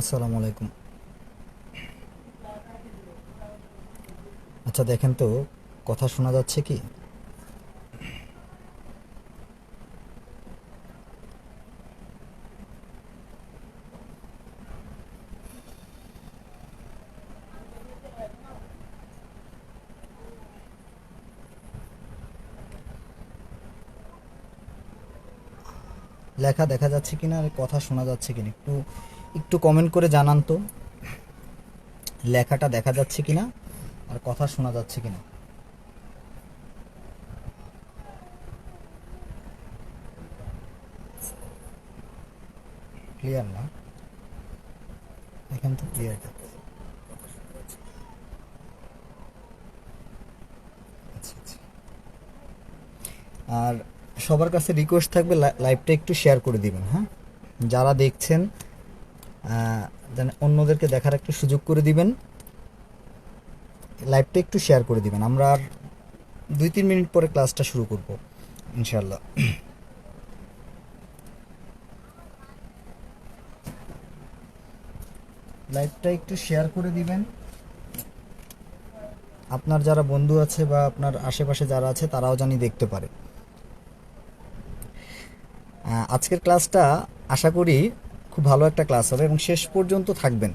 আসসালামু আলাইকুম। আচ্ছা দেখেন তো, কথা শোনা যাচ্ছে কি? লেখা দেখা যাচ্ছে কিনা আর কথা শোনা যাচ্ছে কিনা একটু একটু কমেন্ট করে জানান তো। লেখাটা দেখা যাচ্ছে কিনা আর কথা শোনা যাচ্ছে কিনা। ক্লিয়ার না? এখান তো ক্লিয়ার যাচ্ছে। আচ্ছা আচ্ছা। আর সবার কাছে রিকোয়েস্ট থাকবে লাইভটা একটু শেয়ার করে দিবেন, হ্যাঁ? যারা দেখছেন যেন অন্যদেরকে দেখার একটু সুযোগ করে দিবেন। লাইভটা একটু শেয়ার করে দিবেন। আমরা আর 2-3 মিনিট পরে ক্লাসটা শুরু করব ইনশাল্লাহ। লাইভটা একটু শেয়ার করে দিবেন। আপনার যারা বন্ধু আছে বা আপনার আশেপাশে যারা আছে তারাও জানি দেখতে পারে। আজকের ক্লাসটা আশা করি খুব ভালো একটা ক্লাস হবে এবং শেষ পর্যন্ত থাকবেন।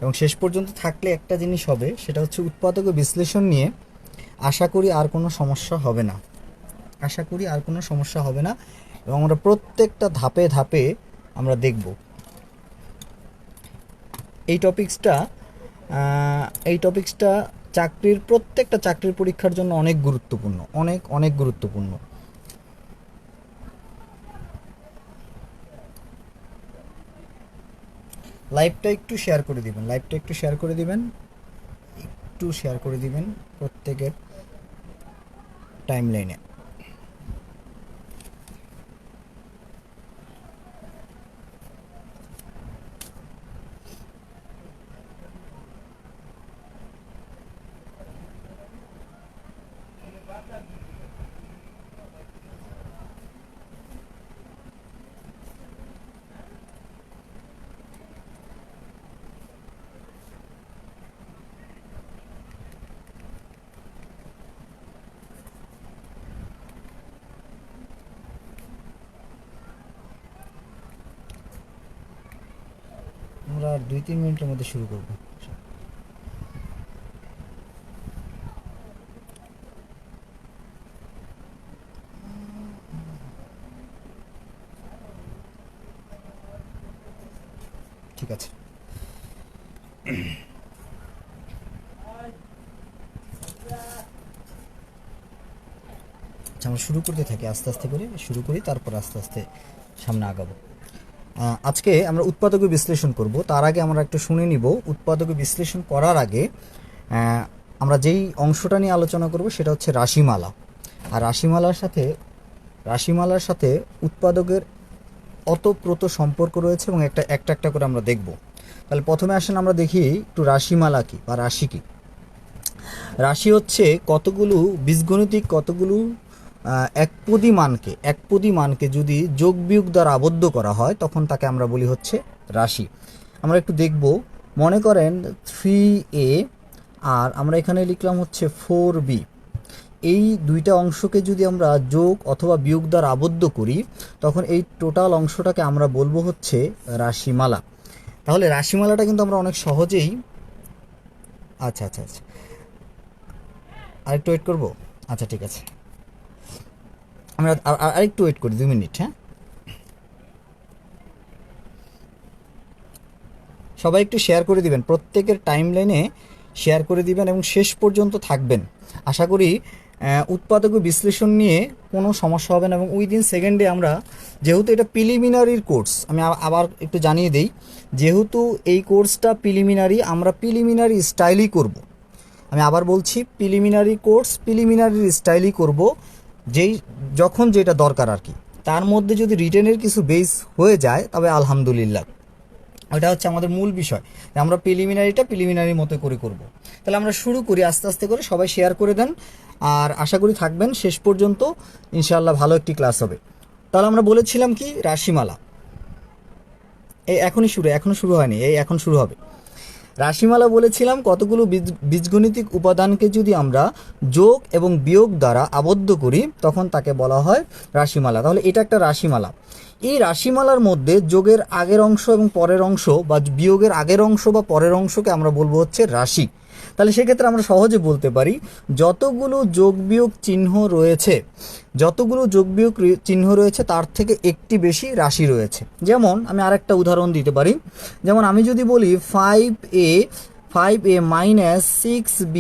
এবং শেষ পর্যন্ত থাকলে একটা জিনিস হবে, সেটা হচ্ছে উৎপাদক ও বিশ্লেষণ নিয়ে আশা করি আর কোনো সমস্যা হবে না। আশা করি আর কোনো সমস্যা হবে না এবং আমরা প্রত্যেকটা ধাপে ধাপে আমরা দেখব এই টপিক্সটা। এই টপিক্সটা প্রত্যেকটা চাকরির পরীক্ষার জন্য অনেক গুরুত্বপূর্ণ, অনেক অনেক গুরুত্বপূর্ণ। লাইভটা একটু শেয়ার করে দিবেন, লাইভটা একটু শেয়ার করে দিবেন, একটু শেয়ার করে দিবেন প্রত্যেকের টাইম লাইনে। আমরা আর 2-3 মিনিটের মধ্যে শুরু করব। ঠিক আছে, আচ্ছা আমরা শুরু করতে থাকি, আস্তে আস্তে করে শুরু করি, তারপর আস্তে আস্তে সামনে আগাবো। আজকে আমরা উৎপাদক বিশ্লেষণ করব। তার আগে আমরা একটু শুনে নিব, উৎপাদক বিশ্লেষণ করার আগে আমরা যেই অংশটা নিয়ে আলোচনা করব সেটা হচ্ছে রাশিমালা। আর রাশিমালার সাথে উৎপাদকের অতপ্রত সম্পর্ক রয়েছে এবং একটা একটা একটা করে আমরা দেখব। তাহলে প্রথমে আসেন আমরা দেখি একটু রাশিমালা কি বা রাশি কি। রাশি হচ্ছে কতগুলো বীজগণিতিক কতগুলো একপদী মানকে যদি যোগ বিয়োগ দ্বারা আবদ্ধ করা হয় তখন তাকে আমরা বলি হচ্ছে রাশি। আমরা একটু দেখব, মনে করেন 3a আর আমরা এখানে লিখলাম হচ্ছে 4b। এই দুইটা অংশকে যদি আমরা যোগ অথবা বিয়োগ দ্বারা আবদ্ধ করি তখন এই টোটাল অংশটাকে আমরা বলবো হচ্ছে রাশিমালা। তাহলে রাশিমালাটা কিন্তু আমরা অনেক সহজেই, আচ্ছা আচ্ছা আচ্ছা, আরেকটু ওয়েট করবো। আচ্ছা ঠিক আছে, আমরা আরেকটু ওয়েট করি 2 মিনিট, হ্যাঁ? সবাই একটু শেয়ার করে দিবেন, প্রত্যেকের টাইম লাইনে শেয়ার করে দিবেন এবং শেষ পর্যন্ত থাকবেন। আশা করি উৎপাদক বিশ্লেষণ নিয়ে কোনো সমস্যা হবে না। এবং উইদিন সেকেন্ডে আমরা, যেহেতু এটা প্রিলিমিনারির কোর্স, আমি আবার একটু জানিয়ে দেই, যেহেতু এই কোর্সটা প্রিলিমিনারি, আমরা প্রিলিমিনারি স্টাইলই করব। আমি আবার বলছি, প্রিলিমিনারি কোর্স প্রিলিমিনারি স্টাইলই করব, যেই যখন যেটা দরকার আর কি। তার মধ্যে যদি রিটেনের কিছু বেস হয়ে যায় তবে আলহামদুলিল্লাহ, ওটা হচ্ছে আমাদের মূল বিষয়। আমরা প্রিলিমিনারির মতো করে করব। তাহলে আমরা শুরু করি আস্তে আস্তে করে, সবাই শেয়ার করে দেন আর আশা করি থাকবেন শেষ পর্যন্ত, ইনশাআল্লাহ ভালো একটি ক্লাস হবে। তাহলে আমরা বলেছিলাম কি, রাশিমালা। এই এখনো শুরু হয়নি, এই এখন শুরু হবে। রাশিমালা বলেছিলাম কতগুলো বীজগণিতিক উপাদানকে যদি আমরা যোগ এবং বিয়োগ দ্বারা আবদ্ধ করি তখন তাকে বলা হয় রাশিমালা। তাহলে এটা একটা রাশিমালা। এই রাশিমালার মধ্যে যোগের আগের অংশ এবং পরের অংশ বা বিয়োগের আগের অংশ বা পরের অংশকে আমরা বলবো হচ্ছে রাশি। তাহলে সেক্ষেত্রে আমরা সহজে বলতে পারি যতগুলো যোগ বিয়োগ চিহ্ন রয়েছে তার থেকে একটি বেশি রাশি রয়েছে। যেমন আমি আরেকটা উদাহরণ দিতে পারি, যেমন আমি যদি বলি 5a মাইনাস 6b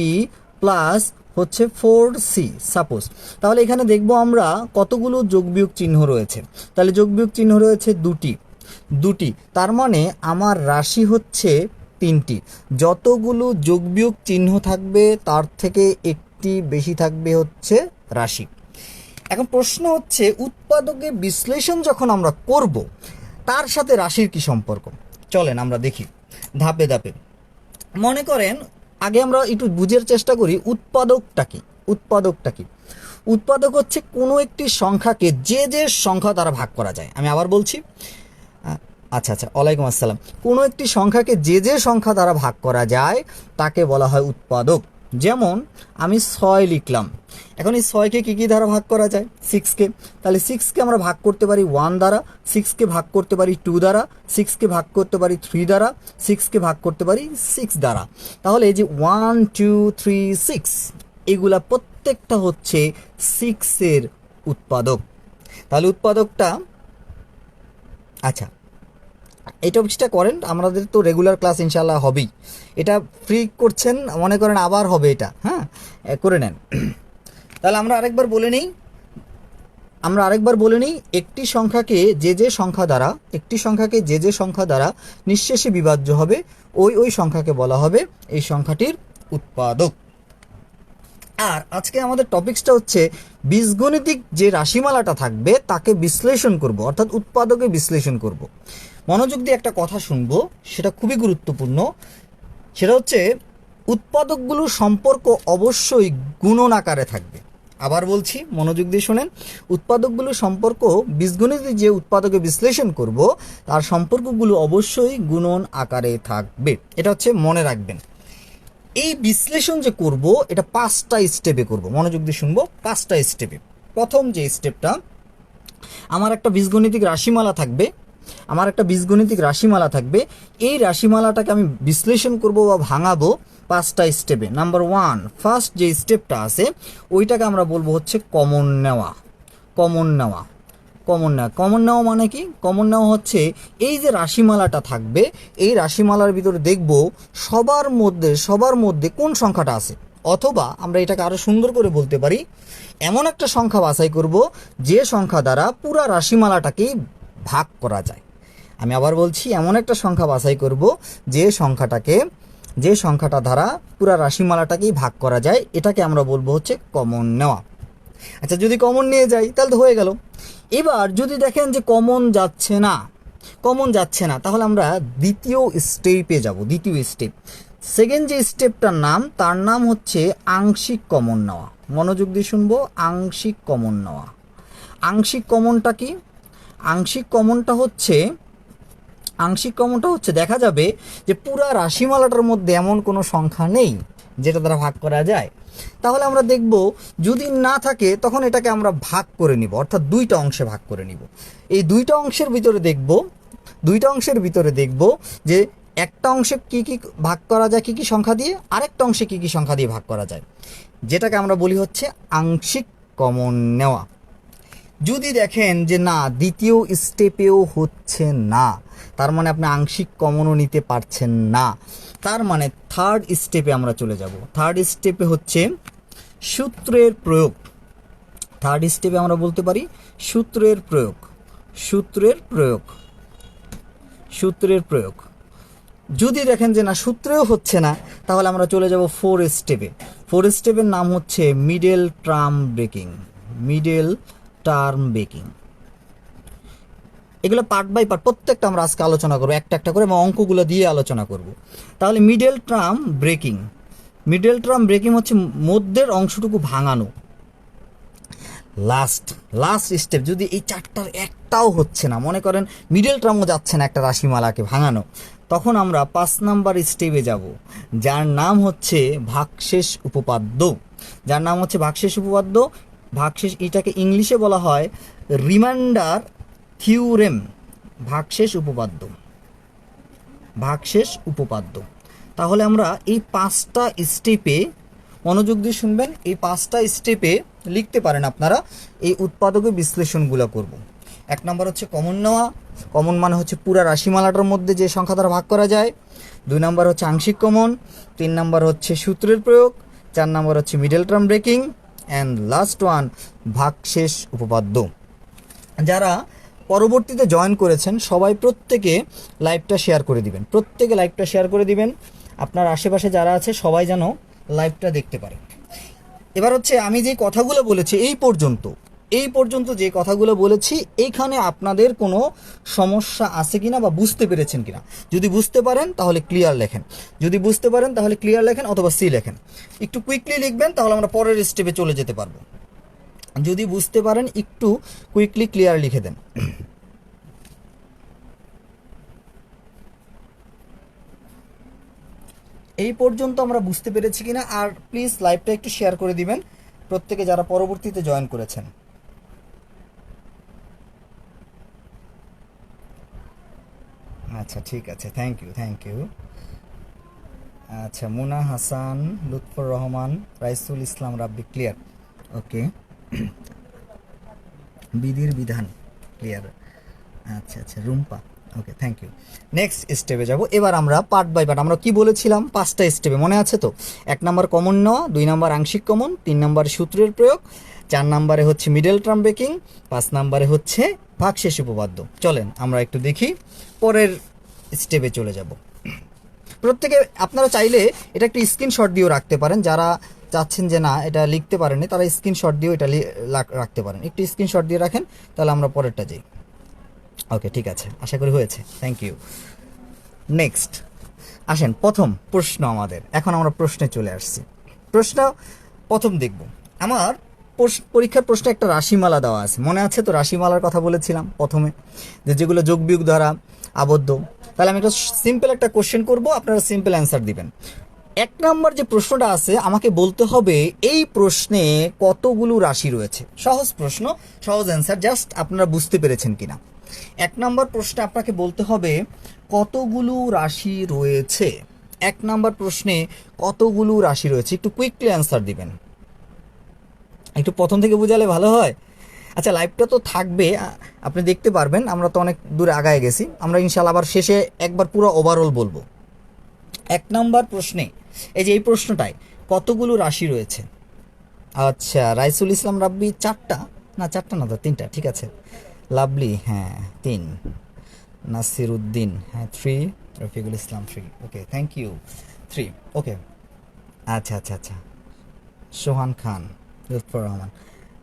প্লাস হচ্ছে 4c সাপোজ, তাহলে এখানে দেখব আমরা কতগুলো যোগ বিয়োগ চিহ্ন রয়েছে। তাহলে যোগ বিয়োগ চিহ্ন রয়েছে দুটি, তার মানে আমার রাশি হচ্ছে 3টি। যতগুলো যোগ বিয়োগ চিহ্ন থাকবে তার থেকে একটি বেশি থাকবে হচ্ছে রাশি। এখন প্রশ্ন হচ্ছে উৎপাদকে বিশ্লেষণ যখন আমরা করব তার সাথে রাশির কি সম্পর্ক, চলেন আমরা দেখি ধাপে ধাপে। মনে করেন আগে আমরা একটু বুঝার চেষ্টা করি উৎপাদকটা কি। উৎপাদক হচ্ছে কোনো একটি সংখ্যাকে যে সংখ্যা দ্বারা ভাগ করা যায়। আমি আবার বলছি, আচ্ছা ওয়ালাইকুম আসসালাম। কোনো একটি সংখ্যাকে যে সংখ্যা দ্বারা ভাগ করা যায় তাকে বলা হয় উৎপাদক। যেমন আমি 6 লিখলাম, এখন এই 6কে কী দ্বারা ভাগ করা যায়? 6কে। তাহলে 6কে আমরা ভাগ করতে পারি 1 দ্বারা, 6কে ভাগ করতে পারি 2 দ্বারা, 6কে ভাগ করতে পারি 3 দ্বারা, 6কে ভাগ করতে পারি 6 দ্বারা। তাহলে এই যে 1 2 3 6 এগুলা প্রত্যেকটা হচ্ছে 6-এর উৎপাদক। তাহলে উৎপাদকটা, আচ্ছা এই টপিকটা করেন, আমাদের তো রেগুলার ক্লাস ইনশাল্লাহ হবেই। এটা ফ্রি করছেন মনে করেন, আবার হবে এটা, হ্যাঁ করে নেন। তাহলে আমরা আরেকবার বলে নিই একটি সংখ্যাকে যে সংখ্যা দ্বারা নিঃশেষে বিভাজ্য হবে ওই সংখ্যাকে বলা হবে এই সংখ্যাটির উৎপাদক। আর আজকে আমাদের টপিকসটা হচ্ছে বীজগণিতিক যে রাশিমালাটা থাকবে তাকে বিশ্লেষণ করব, অর্থাৎ উৎপাদকে বিশ্লেষণ করব। মনোযোগ দিয়ে একটা কথা শুনবো, সেটা খুবই গুরুত্বপূর্ণ। সেটা হচ্ছে উৎপাদকগুলোর সম্পর্ক অবশ্যই গুণন আকারে থাকবে। আবার বলছি, মনোযোগ দিয়ে শোনেন, উৎপাদকগুলোর সম্পর্ক বীজগণিতিক যে উৎপাদকে বিশ্লেষণ করব তার সম্পর্কগুলো অবশ্যই গুণন আকারে থাকবে। এটা হচ্ছে মনে রাখবেন। এই বিশ্লেষণ যে করব এটা 5টা স্টেপে করব। মনোযোগ দিয়ে শুনবো, 5টা স্টেপে। প্রথম যে স্টেপটা, আমার একটা বীজগণিতিক রাশিমালা থাকবে। এই রাশিমালাটাকে আমি বিশ্লেষণ করব বা ভাঙাবো 5টা স্টেপে। নাম্বার 1, ফার্স্ট যে স্টেপটা আছে ওইটাকে আমরা বলবো হচ্ছে কমন নেওয়া মানে কি? কমন নেওয়া হচ্ছে এই যে রাশিমালাটা থাকবে, এই রাশিমালার ভিতরে দেখব সবার মধ্যে কোন সংখ্যাটা আছে। অথবা আমরা এটাকে আরো সুন্দর করে বলতে পারি, এমন একটা সংখ্যা বাছাই করব যে সংখ্যা দ্বারা পুরা রাশিমালাটাকেই ভাগ করা যায়। আমি আবার বলছি, এমন একটা সংখ্যা বাছাই করব যে সংখ্যাটা দ্বারা পুরা রাশিমালাটাকেই ভাগ করা যায়। এটাকে আমরা বলবো হচ্ছে কমন নেওয়া। আচ্ছা, যদি কমন নিয়ে যাই তাহলে তো হয়ে গেল। এবার যদি দেখেন যে কমন যাচ্ছে না তাহলে আমরা দ্বিতীয় স্টেপে যাব। সেকেন্ড যে স্টেপটার তার নাম হচ্ছে আংশিক কমন নেওয়া। মনোযোগ দিয়ে শুনবো, আংশিক কমনটা কি? আংশিক কমনটা হচ্ছে দেখা যাবে যে পুরা রাশিমালাটার মধ্যে এমন কোনো সংখ্যা নেই যেটা দ্বারা ভাগ করা যায়। তাহলে আমরা দেখব যদি না থাকে তখন এটাকে আমরা ভাগ করে নিব, অর্থাৎ 2টা অংশে ভাগ করে নিব। এই 2টা অংশের ভিতরে দেখব যে একটা অংশে কি ভাগ করা যায়, কি সংখ্যা দিয়ে, আরেকটা অংশে কি সংখ্যা দিয়ে ভাগ করা যায়, যেটাকে আমরা বলি হচ্ছে আংশিক কমন নেওয়া। যদি দেখেন যে না, দ্বিতীয় স্টেপেও হচ্ছে না, তার মানে আপনি আংশিক কমনও নিতে পারছেন না, তার মানে থার্ড স্টেপে আমরা চলে যাব। থার্ড স্টেপে হচ্ছে সূত্রের প্রয়োগ। থার্ড স্টেপে আমরা বলতে পারি সূত্রের প্রয়োগ। যদি দেখেন যে না, সূত্রেও হচ্ছে না, তাহলে আমরা চলে যাব 4 স্টেপে। 4 স্টেপের নাম হচ্ছে মিডল টার্ম ব্রেকিং। এগুলো পার্ট বাই পার্ট প্রত্যেকটা আমরা আজকে আলোচনা করবো, একটা করে, এবং অঙ্কগুলো দিয়ে আলোচনা করব। তাহলে মিডল টার্ম ব্রেকিং হচ্ছে মধ্যের অংশটুকু ভাঙানো। লাস্ট স্টেপ, যদি এই 4টার একটা একটাও হচ্ছে না, মনে করেন মিডল টার্মও যাচ্ছে না একটা রাশিমালাকে ভাঙানো, তখন আমরা 5 নাম্বার স্টেপে যাব, যার নাম হচ্ছে ভাগশেষ উপপাদ্য। যার নাম হচ্ছে ভাগশেষ উপপাদ্য। ভাগশেষ, এটাকে ইংলিশে বলা হয় রিমাইন্ডার থিওরেম। ভাগশেষ উপপাদ্য, ভাগশেষ উপপাদ্য। তাহলে আমরা এই 5টা স্টেপে মনোযোগ দিয়ে শুনবেন, এই 5টা স্টেপে লিখতে পারেন আপনারা এই উৎপাদকের বিশ্লেষণগুলো করব। 1 নম্বর হচ্ছে কমন নেওয়া, কমন মানে হচ্ছে পুরা রাশিমালাটার মধ্যে যে সংখ্যা দ্বারা ভাগ করা যায়। 2 নম্বর হচ্ছে আংশিক কমন। 3 নম্বর হচ্ছে সূত্রের প্রয়োগ। 4 নম্বর হচ্ছে middle term breaking, and last one ভাগশেষ উপপাদ্য। যারা পরবর্তীতে জয়েন করেছেন সবাই প্রত্যেকে লাইভটা শেয়ার করে দিবেন, প্রত্যেকে লাইভটা শেয়ার করে দিবেন, আপনার আশেপাশে যারা আছে সবাই যেন লাইভটা দেখতে পারে। এবার হচ্ছে আমি যে কথাগুলো বলেছি এই পর্যন্ত যে কথাগুলো বলেছি, এইখানে আপনাদের কোনো সমস্যা আছে কিনা বা বুঝতে পেরেছেন কিনা। যদি বুঝতে পারেন তাহলে ক্লিয়ার লেখেন, যদি বুঝতে পারেন তাহলে ক্লিয়ার লেখেন অথবা সি লেখেন। একটু কুইকলি লিখবেন, তাহলে আমরা পরের স্টেপে চলে যেতে পারবো। যদি বুঝতে পারেন একটু কুইকলি ক্লিয়ার লিখে দেন। এই পর্যন্ত আমরা বুঝতে পেরেছি কিনা, আর প্লিজ লাইভটা একটু শেয়ার করে দিবেন প্রত্যেকে যারা পরবর্তীতে জয়েন করেছেন। আচ্ছা ঠিক আছে, থ্যাংক ইউ। আচ্ছা, মুনা হাসান, লুৎফর রহমান, রাইসুল ইসলাম রাব্বি ক্লিয়ার, ওকে। বিধির বিধান ক্লিয়ার, আচ্ছা Rumpa, okay thank you. Next স্টেপে যাব। এবার আমরা পার্ট বাই পার্ট, আমরা কি বলেছিলাম 5টা স্টেপে মনে আছে তো? 1 নম্বর কমন নেওয়া, 2 নম্বর আংশিক কমন, 3 নম্বর সূত্রের প্রয়োগ, 4 নম্বরে হচ্ছে মিডল টার্ম ব্রেকিং, 5 নম্বরে হচ্ছে ভাগশেষ উপপাদ্য। চলেন আমরা একটু দেখি, পরের স্টেপে চলে যাব। প্রত্যেকে আপনারা চাইলে এটা একটু স্ক্রিনশট দিয়েও রাখতে পারেন, যারা চাচ্ছেন যে না এটা লিখতে পারেননি তারা স্ক্রিনশট দিয়েও এটা রাখতে পারেন। একটু স্ক্রিনশট দিয়ে রাখেন, তাহলে আমরা পরেরটা যাই। ওকে ঠিক আছে, আশা করি হয়েছে, থ্যাংক ইউ। নেক্সট আসেন, প্রথম প্রশ্ন আমাদের, এখন আমরা প্রশ্নে চলে আসছি। প্রশ্ন প্রথম দেখব। আমার পরীক্ষার প্রশ্নে একটা রাশিমালা দেওয়া আছে, মনে আছে তো? রাশিমালার কথা বলেছিলাম প্রথমে, যে যেগুলো যোগ বিয়োগ দ্বারা আবদ্ধ। তাহলে আমি একটা সিম্পল একটা কোশ্চেন করব, আপনারা সিম্পল অ্যান্সার দিবেন। 1 নম্বর যে প্রশ্নটা আছে, আমাকে বলতে হবে এই প্রশ্নে কতগুলো রাশি রয়েছে। সহজ প্রশ্ন, সহজ অ্যান্সার, জাস্ট আপনারা বুঝতে পেরেছেন কিনা। 1 নম্বর প্রশ্নে আপনাকে বলতে হবে কতগুলো রাশি রয়েছে। 1 নম্বর প্রশ্নে কতগুলো রাশি রয়েছে, একটু কুইকলি অ্যান্সার দিবেন। একটু প্রথম থেকে বুঝালে ভালো হয়। আচ্ছা, লাইভটা তো থাকবে, আপনি দেখতে পারবেন, আমরা তো অনেক দূরে আগায় গেছি। আমরা ইনশাআল্লাহ আবার শেষে একবার পুরো ওভারঅল বলবো। 1 নম্বর প্রশ্নে, এই যে এই প্রশ্নটায় কতগুলো রাশি রয়েছে। আচ্ছা, রাইসুল ইসলাম রাব্বি 4টা না, 4টা না তো 3টা, ঠিক আছে। লাভলি, হ্যাঁ 3। নাসির উদ্দিন, হ্যাঁ 3। রফিকুল ইসলাম 3, ওকে থ্যাংক ইউ 3, ওকে। আচ্ছা। সোহান খান, লুৎফর রহমান,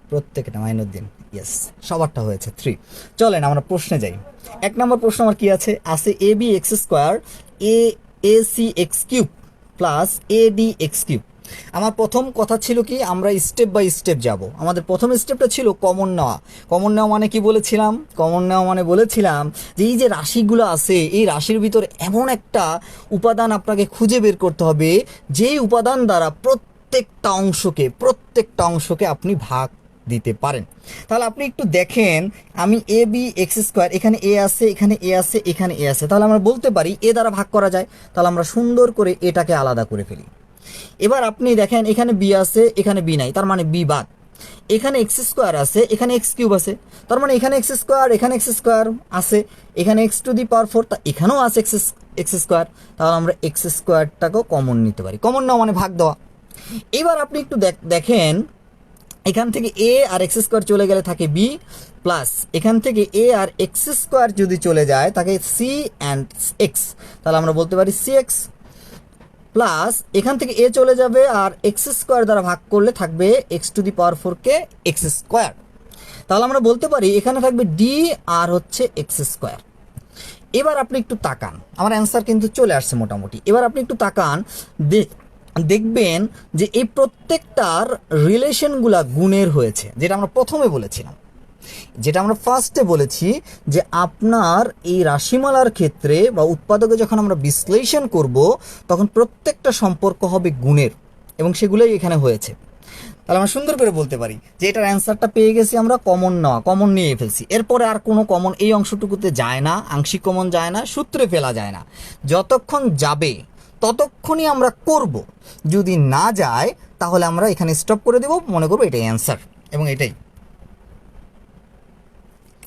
প্রত্যেকটা, মাইনুদ্দিন, ইয়েস, সবারটা হয়েছে 3। চলেন আমরা প্রশ্নে যাই। 1 নম্বর প্রশ্ন আমার কি আছে A B X square A C X cube plus A D X cube. আমার প্রথম কথা ছিল কি, আমরা স্টেপ বাই স্টেপ যাব। আমাদের প্রথম স্টেপটা ছিল কমন নেওয়া। কমন নেওয়া মানে কি বলেছিলাম? কমন নেওয়া মানে বলেছিলাম যে এই যে রাশিগুলো আছে, এই রাশির ভিতরে এমন একটা উপাদান আপনাকে খুঁজে বের করতে হবে, যেই উপাদান দ্বারা প্রত্যেকটা অংশকে আপনি ভাগ দিতে পারেন। তাহলে আপনি একটু দেখেন, আমি এ বি এক্স স্কোয়ার, এখানে এ আছে, এখানে এ আছে, এখানে এ আছে, তাহলে আমরা বলতে পারি এ দ্বারা ভাগ করা যায়। তাহলে আমরা সুন্দর করে এটাকে আলাদা করে ফেলি। এবার আপনি দেখেন, এখানে বি আছে, এখানে বি নাই, তার মানে বি বাদ। এখানে এক্স স্কোয়ার আছে, এখানে এক্স কিউব আছে, তার মানে এখানে এক্স স্কোয়ার, এখানে এক্স স্কোয়ার আছে, এখানে এক্স টু দি পাওয়ার 4, তা এখানেও আছে এক্স স্কোয়ার। তাহলে আমরা এক্স স্কোয়ারটাকেও কমন নিতে পারি। কমন নেওয়া মানে ভাগ দেওয়া। এবার আপনি একটু দেখেন, এখান থেকে এ আর এক্স স্কোয়ার চলে গেলে থাকে বি, প্লাস এখান থেকে এ আর এক্স স্কোয়ার যদি চলে যায় তাকে সি অ্যান্ড এক্স, তাহলে আমরা বলতে পারি সি এক্স, প্লাস এখান থেকে এ চলে যাবে আর এক্স স্কোয়ার দ্বারা ভাগ করলে থাকবে x two the power 4 K x square. তাহলে আমরা বলতে পারি এখানে থাকবে ডি আর হচ্ছে এক্স স্কোয়ার। এবার আপনি একটু তাকান, আমার অ্যান্সার কিন্তু চলে আসছে মোটামুটি। এবার আপনি একটু তাকান, দেখবেন যে এই প্রত্যেকটার রিলেশনগুলা গুণের হয়েছে, যেটা আমরা প্রথমে বলেছিলাম। যেটা আমরা ফার্স্টে বলেছি যে আপনার এই রাশিমালার ক্ষেত্রে বা উৎপাদকে যখন আমরা বিশ্লেষণ করব তখন প্রত্যেকটা সম্পর্ক হবে গুণের, এবং সেগুলোই এখানে হয়েছে। তাহলে আমরা সুন্দর করে বলতে পারি যে এটার অ্যান্সারটা পেয়ে গেছি আমরা, কমন নিয়ে ফেলছি। এরপরে আর কোনো কমন এই অংশটুকুতে যায় না, আংশিক কমন যায় না, সূত্রে ফেলা যায় না। যতক্ষণ যাবে ততক্ষণই আমরা করব, যদি না যায় তাহলে আমরা এখানে স্টপ করে দেব, মনে করবো এটাই অ্যান্সার এবং এটাই।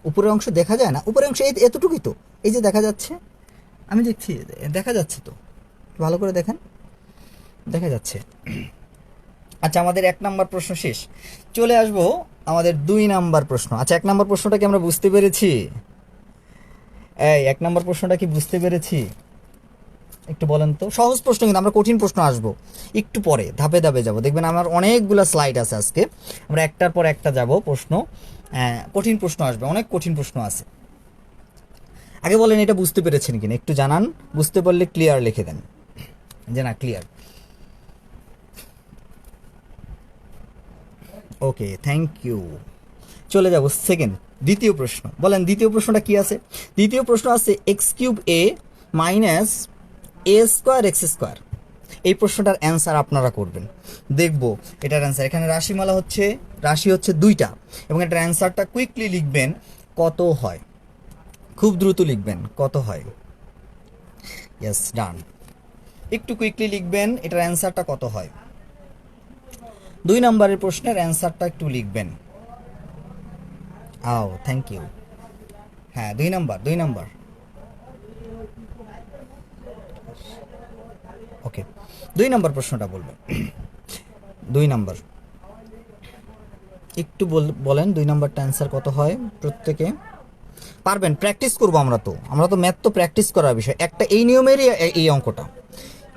উপরের অংশ দেখা যায় না, উপরের অংশ এতটুকুই তো, এই যে দেখা যাচ্ছে, আমি দেখছি দেখা যাচ্ছে তো, ভালো করে দেখেন, দেখা যাচ্ছে। আচ্ছা, আমাদের 1 নাম্বার প্রশ্ন শেষ, চলে আসবো আমাদের 2 নাম্বার প্রশ্ন। আচ্ছা, 1 নাম্বার প্রশ্নটা কি আমরা বুঝতে পেরেছি? এই 1 নাম্বার প্রশ্নটা কি বুঝতে পেরেছি? একটু বলেন তো। সহজ প্রশ্ন, কিন্তু আমরা কঠিন প্রশ্ন আসবো একটু পরে, ধাপে ধাপে যাব। দেখবেন আমার অনেকগুলো স্লাইড আছে আজকে, আমরা একটার পর একটা যাব প্রশ্ন। কঠিন প্রশ্ন আসবে, অনেক কঠিন প্রশ্ন আছে। আগে বলেন এটা বুঝতে পেরেছেন কিনা, একটু জানান। বুঝতে পারলে ক্লিয়ার লিখে দেন যে না ক্লিয়ার। Okay, thank you. চলে যাব দ্বিতীয় প্রশ্ন। বলেন দ্বিতীয় প্রশ্নটা কি আছে? দ্বিতীয় প্রশ্ন আছে x³ a minus a² x²। এই প্রশ্নটার অ্যান্সার আপনারা করবেন। দেখব এটার অ্যান্সার, এখানে রাশি হচ্ছে 2টা, এবং এটার অ্যান্সারটা কুইকলি লিখবেন কত হয়, খুব দ্রুত লিখবেন কত হয়। ইয়েস, ডান। একটু কুইকলি লিখবেন এটার অ্যান্সারটা কত হয়। 2 নম্বরের প্রশ্নের অ্যান্সারটা একটু লিখবেন। Thank you. হ্যাঁ, 2 নাম্বার। ওকে, 2 নাম্বার প্রশ্নটা বলবেন। 2 নাম্বার একটু বলেন 2 নাম্বারটা অ্যান্সার কত হয়। প্রত্যেকে পারবেন, প্র্যাকটিস করবো আমরা তো ম্যাথ তো প্র্যাকটিস করার বিষয়। একটা এই নিয়মেরই এই অঙ্কটা,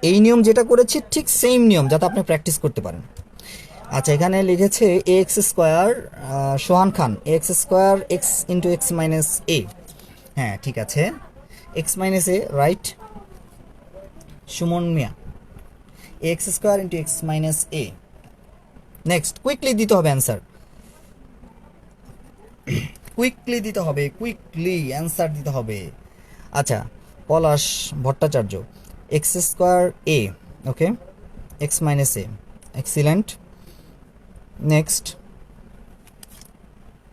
এই নিয়ম যেটা করেছি ঠিক সেম নিয়ম, যাতে আপনি প্র্যাকটিস করতে পারেন। আচ্ছা, এখানে লিখেছে ax² Sohan Khan, ax² x into x minus a। হ্যাঁ, ঠিক আছে, x minus a, right. Suman Mia, ax² into x minus a। Next, quickly দিতে হবে অ্যান্সার, কুইকলি অ্যান্সার দিতে হবে। আচ্ছা, Palash Bhattacharya, x² a, okay, x minus a, excellent. Next,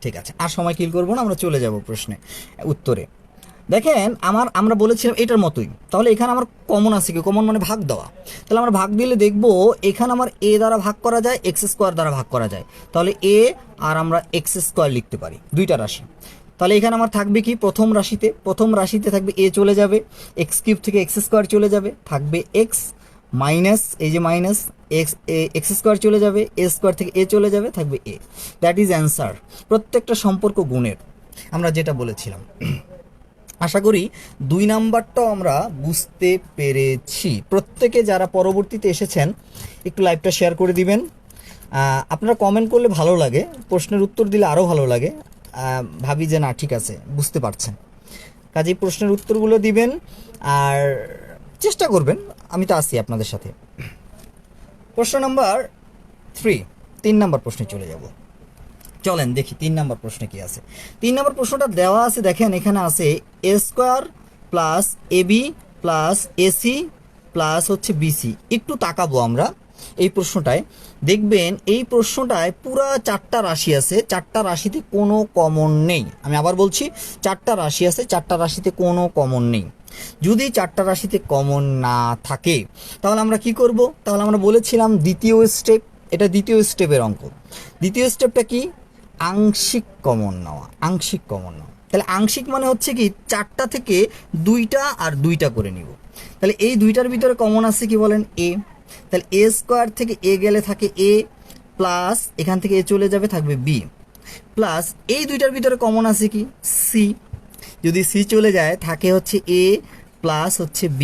ঠিক আছে, আর সময় কিল করবো না, আমরা চলে যাব উত্তরে। দেখেন আমরা বলেছিলাম এটার মতোই, তাহলে এখানে আমার কমন আছে কি? কমন মানে ভাগ দেওয়া। তাহলে আমরা ভাগ দিলে দেখবো এখানে আমার a দ্বারা ভাগ করা যায়, x² দ্বারা ভাগ করা যায়, তাহলে a আর আমরা x² লিখতে পারি, 2টা রাশি। তাহলে এখানে আমার থাকবে কি? প্রথম রাশিতে থাকবে a চলে যাবে, x³ থেকে x² চলে যাবে, থাকবে x মাইনাস, এই যে মাইনাস x² চলে যাবে, a² থেকে a চলে যাবে, থাকবে a। That is answer. প্রত্যেকটা সম্পর্ক গুণের, আমরা যেটা বলেছিলাম। আশা করি 2 নাম্বারটাও আমরা বুঝতে পেরেছি। প্রত্যেকে যারা পরবর্তীতে এসেছেন একটু লাইভটা শেয়ার করে দিবেন। আপনারা কমেন্ট করলে ভালো লাগে, প্রশ্নের উত্তর দিলে আরও ভালো লাগে। ভাবি যে না ঠিক আছে, বুঝতে পারছেন, কাজেই প্রশ্নের উত্তরগুলো দিবেন আর চেষ্টা করবেন। আমি তো আছি আপনাদের সাথে। প্রশ্ন নাম্বার 3 নাম্বার প্রশ্নে চলে যাব। চলেন দেখি 3 নাম্বার প্রশ্নে কি আছে। 3 নাম্বার প্রশ্নটা দেওয়া আছে, দেখেন এখানে আছে a² plus ab plus ac plus হচ্ছে bc। একটু তাকাবো আমরা এই প্রশ্নটায়, দেখবেন এই প্রশ্নটায় পুরা 4টা রাশি আছে, 4টা রাশিতে কোনো কমন নেই। আমি আবার বলছি, 4টা রাশি আছে, 4টা রাশিতে কোনো কমন নেই। যদি 4টা রাশিতে কমন না থাকে তাহলে আমরা কি করব? তাহলে আমরা বলেছিলাম দ্বিতীয় স্টেপ, এটা দ্বিতীয় স্টেপের অঙ্ক। দ্বিতীয় স্টেপটা কি? আংশিক কমন নেওয়া। তাহলে আংশিক মানে হচ্ছে কি 4টা থেকে 2টা আর 2টা করে নিব। তাহলে এই 2টার ভিতরে কমন আছে কি বলেন? a। তাহলে a² থেকে a গেলে থাকে a, প্লাস এখান থেকে a চলে যাবে, থাকবে b, প্লাস এই 2টার ভিতরে কমন আছে কি? c। যদি c চলে যায় থাকে হচ্ছে a প্লাস হচ্ছে b।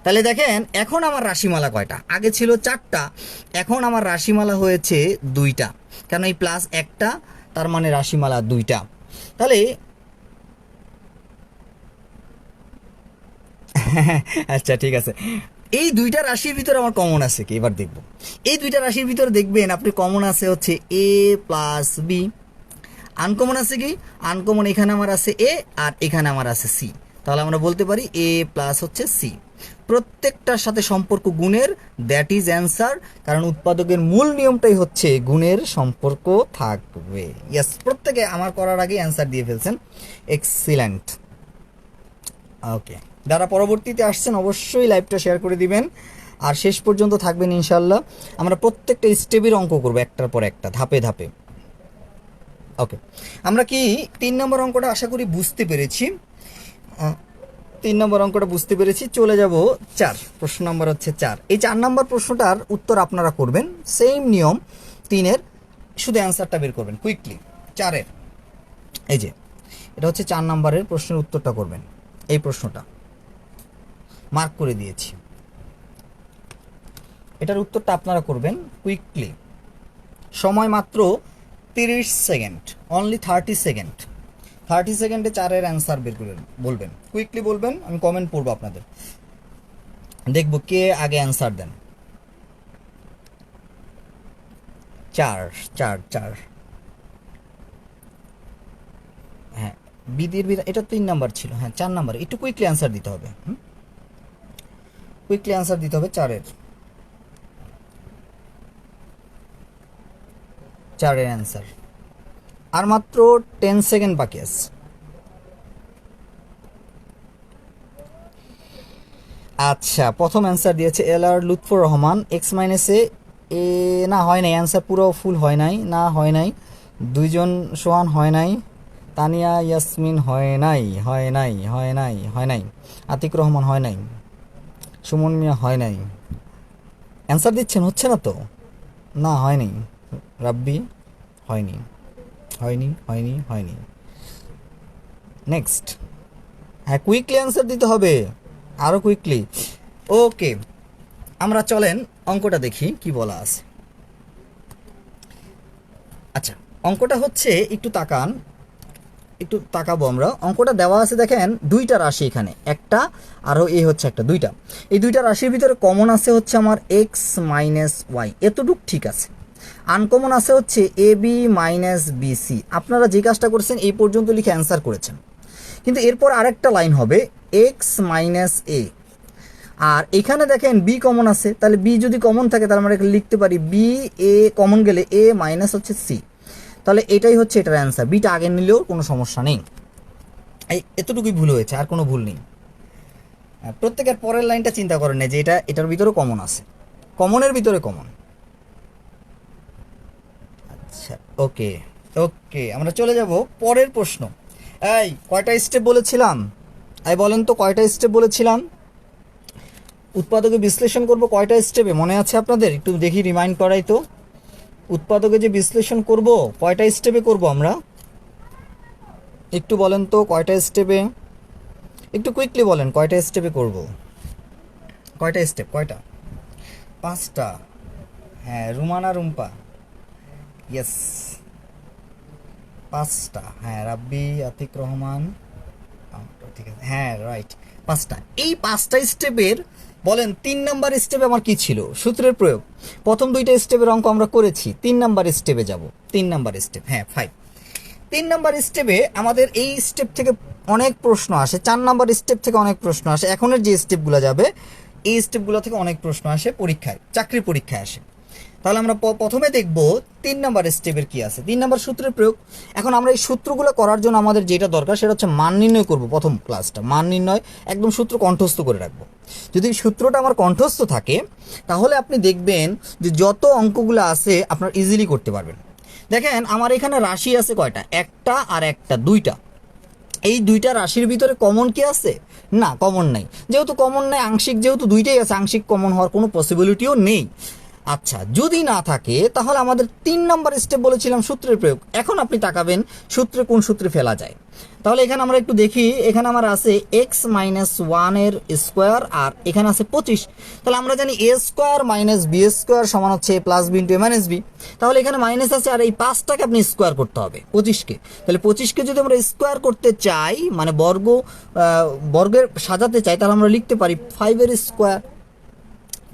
তাহলে দেখেন এখন আমার রাশিমালা কয়টা? আগে ছিল 4টা, এখন আমার রাশিমালা হয়েছে 2টা, কারণ এই প্লাস 1টা, তার মানে রাশিমালা 2টা। তাহলে আচ্ছা ঠিক আছে, এই 2টা রাশির ভিতরে আমার কমন আছে কি? এবার দেখব এই 2টা রাশির ভিতরে দেখবেন আপনি কমন আছে হচ্ছে a প্লাস b। আনকমন আছে কি? আনকমন এখানে আমার আছে এ আর এখানে আমার আছে সি, তাহলে আমরা বলতে পারি এ প্লাস হচ্ছে সি। প্রত্যেকটার সাথে সম্পর্ক গুণের, দ্যাট ইজ অ্যান্সার, কারণ উৎপাদকের মূল নিয়মটাই হচ্ছে গুণের সম্পর্ক থাকবে। ইয়েস, প্রত্যেকে আমার করার আগে অ্যান্সার দিয়ে ফেলছেন, এক্সিলেন্ট। ওকে, যারা পরবর্তীতে আসছেন অবশ্যই লাইভটা শেয়ার করে দিবেন আর শেষ পর্যন্ত থাকবেন ইনশাল্লাহ। আমরা প্রত্যেকটা স্টেপের অঙ্ক করবো একটার পর একটা, ধাপে ধাপে। ওকে, আমরা কি 3 নম্বর অঙ্কটা আশা করি বুঝতে পেরেছি। 3 নম্বর অঙ্কটা বুঝতে পেরেছি। চলে যাব 4, প্রশ্ন নম্বর হচ্ছে 4। এই 4 নম্বর প্রশ্নটার উত্তর আপনারা করবেন সেম নিয়ম 3-এর, শুধু অ্যান্সারটা বের করবেন কুইকলি। 4-এর এই যে এটা হচ্ছে 4 নম্বরের প্রশ্নের উত্তরটা করবেন। এই প্রশ্নটা মার্ক করে দিয়েছি, এটার উত্তরটা আপনারা করবেন কুইকলি। সময় মাত্র 30 সেকেন্ড, অনলি 30 সেকেন্ড। 30 সেকেন্ডে 4-এর অ্যান্সার বের করে বলবেন, কুইকলি বলবেন, আমি কমেন্ট পড়বো আপনাদের, দেখবো কে আগে অ্যান্সার দেন। 4 4 4, হ্যাঁ বিধির বিধান, এটা 3 নাম্বার ছিল, হ্যাঁ 4 নাম্বার, একটু কুইকলি অ্যান্সার দিতে হবে, কুইকলি অ্যান্সার দিতে হবে 4-এর। 4-এর অ্যান্সার আর মাত্র 10 সেকেন্ড বাকি আছে। আচ্ছা, প্রথম অ্যান্সার দিয়েছে এল.আর. লুৎফর রহমান, এক্স মাইনাস এ না হয় নাই, অ্যান্সার পুরো ফুল হয় নাই, না হয় নাই। 2 জন সোহান হয় নাই, তানিয়া ইয়াসমিন হয় নাই, হয় নাই, হয় নাই, হয় নাই, আতিক রহমান হয় নাই, সুমন মিয়া হয় নাই। অ্যান্সার দিচ্ছেন, হচ্ছে না তো, না হয়নি, রাব্বি হয়নি, হয়নি, হয়নি, হয়নি। নেক্সট, হ্যাঁ কুইকলি অ্যান্সার দিতে হবে, আরও কুইকলি। ওকে, আমরা চলেন অঙ্কটা দেখি কি বলা আছে। আচ্ছা, অঙ্কটা হচ্ছে একটু তাকান, একটু তাকাবো আমরা। অঙ্কটা দেওয়া আছে দেখেন, 2টা রাশি এখানে, একটা আরও এ হচ্ছে একটা, 2টা। এই 2টা রাশির ভিতরে কমন আছে হচ্ছে আমার এক্স মাইনাস ওয়াই, এতটুক ঠিক আছে। আনকমন আছে হচ্ছে এ বি মাইনাস বিসি। আপনারা যে কাজটা করেছেন এই পর্যন্ত লিখে অ্যান্সার করেছেন, কিন্তু এরপর আরেকটা লাইন হবে এক্স মাইনাস এ, আর এখানে দেখেন বি কমন আছে, তাহলে বি যদি কমন থাকে তাহলে আমরা লিখতে পারি বি এ কমন গেলে এ মাইনাস হচ্ছে সি, তাহলে এটাই হচ্ছে এটার অ্যান্সার। বিটা আগে নিলেও কোনো সমস্যা নেই, এই এতটুকুই ভুল হয়েছে, আর কোনো ভুল নেই। প্রত্যেকের পরের লাইনটা চিন্তা করেন না যে এটা এটার ভিতরে কমন আছে, কমনের ভিতরে কমন। আচ্ছা, ওকে ওকে, আমরা চলে যাব পরের প্রশ্ন। এই কয়টা স্টেপ বলেছিলাম, এই বলেন তো কয়টা স্টেপ বলেছিলাম? উৎপাদকে বিশ্লেষণ করব কয়টা স্টেপে, মনে আছে আপনাদের? একটু দেখি, রিমাইন্ড করাই তো। উৎপাদকে যে বিশ্লেষণ করব কয়টা স্টেপে করব আমরা, একটু বলেন তো কয়টা স্টেপে, একটু কুইকলি বলেন কয়টা স্টেপে করব, কয়টা স্টেপ, কয়টা? 5টা, হ্যাঁ রুমানা রুম্পা, ইয়েস 5টা, হ্যাঁ রাব্বি আতিক রহমান, ঠিক আছে, হ্যাঁ রাইট 5টা। এই 5টা স্টেপের বলেন 3 নাম্বার স্টেপে আমার কি ছিল? সূত্রের প্রয়োগ। প্রথম 2টা স্টেপের অঙ্ক আমরা করেছি, 3 নাম্বার স্টেপে যাব। 3 নাম্বার স্টেপ, হ্যাঁ 5। 3 নাম্বার স্টেপে আমাদের এই স্টেপ থেকে অনেক প্রশ্ন আসে, 4 নাম্বার স্টেপ থেকে অনেক প্রশ্ন আসে, এখনের যে স্টেপগুলো যাবে এই স্টেপগুলো থেকে অনেক প্রশ্ন আসে পরীক্ষায়, চাকরির পরীক্ষায় আসে। তাহলে আমরা প্রথমে দেখব 3 নাম্বার স্টেপের কি আছে, 3 নাম্বার সূত্রের প্রয়োগ। এখন আমরা এই সূত্রগুলো করার জন্য আমাদের যেটা দরকার সেটা হচ্ছে মান নির্ণয় করব। প্রথম ক্লাসটা মান নির্ণয়, একদম সূত্র কণ্ঠস্থ করে রাখবো। যদি সূত্রটা আমার কণ্ঠস্থ থাকে তাহলে আপনি দেখবেন যে যত অঙ্কগুলো আছে আপনার ইজিলি করতে পারবেন। দেখেন আমার এখানে রাশি আছে কয়টা, একটা আর একটা, 2টা। এই 2টা রাশির ভিতরে কমন কি আছে? না, কমন নাই। যেহেতু কমন নাই, আংশিক যেহেতু 2টাই আছে, আংশিক কমন হওয়ার কোনো পসিবিলিটিও নেই। আচ্ছা, যদি না থাকে তাহলে আমাদের 3 নাম্বার স্টেপ বলেছিলাম সূত্রের প্রয়োগ। এখন আপনি তাকাবেন সূত্রে কোন সূত্রে ফেলা যায়। তাহলে এখানে আমরা একটু দেখি, এখানে আমার আছে এক্স মাইনাস 1 স্কোয়ার আর এখানে আছে 25। তাহলে আমরা জানি A square minus B square সমান হচ্ছে A plus B into A minus B. তাহলে এখানে মাইনাস আছে আর এই 5টাকে আপনি স্কোয়ার করতে হবে 25কে। তাহলে 25কে যদি আমরা স্কোয়ার করতে চাই, মানে বর্গের সাজাতে চাই, তাহলে আমরা লিখতে পারি 5 স্কোয়ার।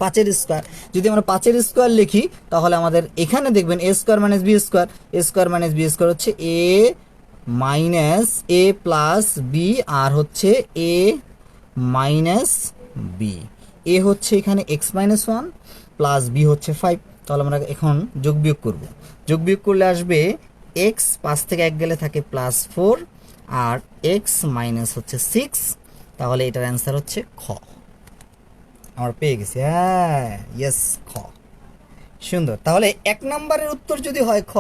5 এর স্কোয়ার। যদি আমরা 5 এর স্কোয়ার লিখি তাহলে আমাদের এখানে দেখবেন a square minus b square, a square minus b square হচ্ছে a minus a plus b, আর হচ্ছে a মাইনাস b। a হচ্ছে এখানে x মাইনাস 1 প্লাস b হচ্ছে 5। তাহলে আমরা এখন যোগ বিয়োগ করব। যোগ বিয়োগ করলে আসবে x, 5 থেকে 1 গেলে থাকে প্লাস 4, আর x মাইনাস হচ্ছে 6। তাহলে এটার অ্যান্সার হচ্ছে খ। আমরা পেয়ে গেছি, হ্যাঁ, ইয়েস, খ। সুন্দর। তাহলে 1 নম্বরের উত্তর যদি হয় খ,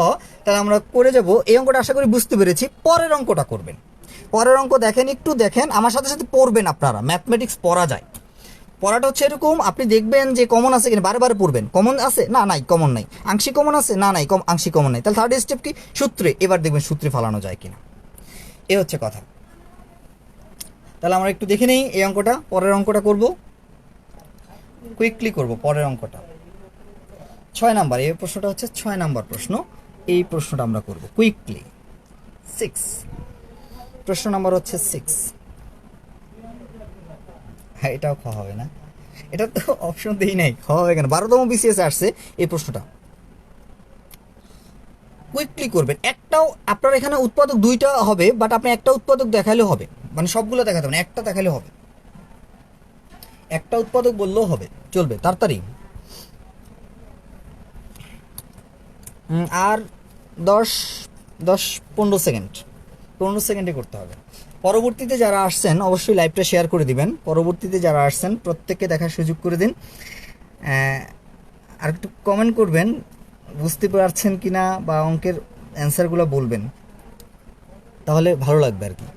তাহলে আমরা করে যাব। এই অঙ্কটা আশা করি বুঝতে পেরেছি। পরের অঙ্কটা করবেন। পরের অঙ্ক দেখেন, একটু দেখেন, আমার সাথে সাথে পড়বেন। আপনারা ম্যাথমেটিক্স পড়া যায়। পড়াটা হচ্ছে এরকম, আপনি দেখবেন যে কমন আছে কিনা, বারে বারে পড়বেন। কমন আছে না, নাই, কমন নাই। আংশিক কমন আছে না, নাই, আংশিক কমন নাই। তাহলে থার্ড স্টেপ কি, সূত্রে। এবার দেখবেন সূত্রে ফালানো যায় কিনা, এ হচ্ছে কথা। তাহলে আমরা একটু দেখে নেই এই অঙ্কটা। পরের অঙ্কটা করব, কুইকলি করব পরের অঙ্কটা। 6 নাম্বার, এই প্রশ্নটা হচ্ছে 6 নাম্বার প্রশ্ন। এই প্রশ্নটা আমরা করব কুইকলি। 6, প্রশ্ন নাম্বার হচ্ছে 6। হ্যাঁ, এটাও খ হবে না, এটা তো অপশন দেই নাই, খ হবে কেন? 12তম বিসিএস আসছে এই প্রশ্নটা। কুইকলি করবেন। একটাও আপনার এখানে উৎপাদক 2টা হবে, বাট আপনি একটা উৎপাদক দেখালেও হবে, মানে সবগুলো দেখাতে হবে না, একটা দেখালেও হবে। একটা উৎপাদক বললেও হবে, চলবে। তাড়াতাড়ি। আর 10-15 সেকেন্ড, 15 সেকেন্ডে করতে হবে। পরবর্তীতে যারা আসছেন অবশ্যই লাইভটা শেয়ার করে দিবেন। পরবর্তীতে যারা আসছেন প্রত্যেককে দেখার সুযোগ করে দিন। আর একটু কমেন্ট করবেন বুঝতে পারছেন কিনা, বা অঙ্কের অ্যান্সারগুলো বলবেন, তাহলে ভালো লাগবে আর কি।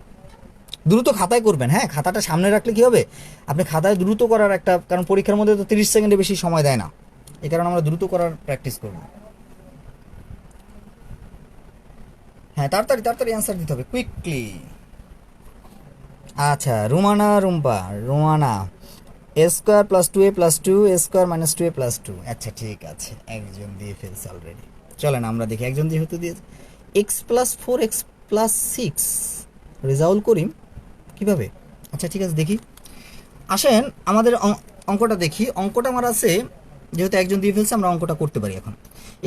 দ্রুত খাতায় করবেন, হ্যাঁ, খাতাটা সামনে রাখলে কী হবে, আপনি খাতায় দ্রুত করার একটা, কারণ পরীক্ষার মধ্যে তো 30 সেকেন্ডে বেশি সময় দেয় না, এই কারণে আমরা দ্রুত করার প্র্যাকটিস করব। হ্যাঁ, তাড়াতাড়ি তাড়াতাড়ি অ্যান্সার দিতে হবে, কুইকলি। আচ্ছা, রুমানা এ স্কোয়ার প্লাস 2a প্লাস 2 এ স্কোয়ার মাইনাস 2a প্লাস 2। আচ্ছা, ঠিক আছে, একজন দিয়ে ফেলছে অলরেডি। চলেন আমরা দেখি, একজন যেহেতু দিয়েছে। X plus 4x plus 6, Rezaul Karim, কিভাবে? আচ্ছা, ঠিক আছে, দেখি। আসেন আমাদের অঙ্কটা দেখি। অঙ্কটা আমার আছে, যেহেতু একজন দিয়ে ফেলছে আমরা অঙ্কটা করতে পারি এখন।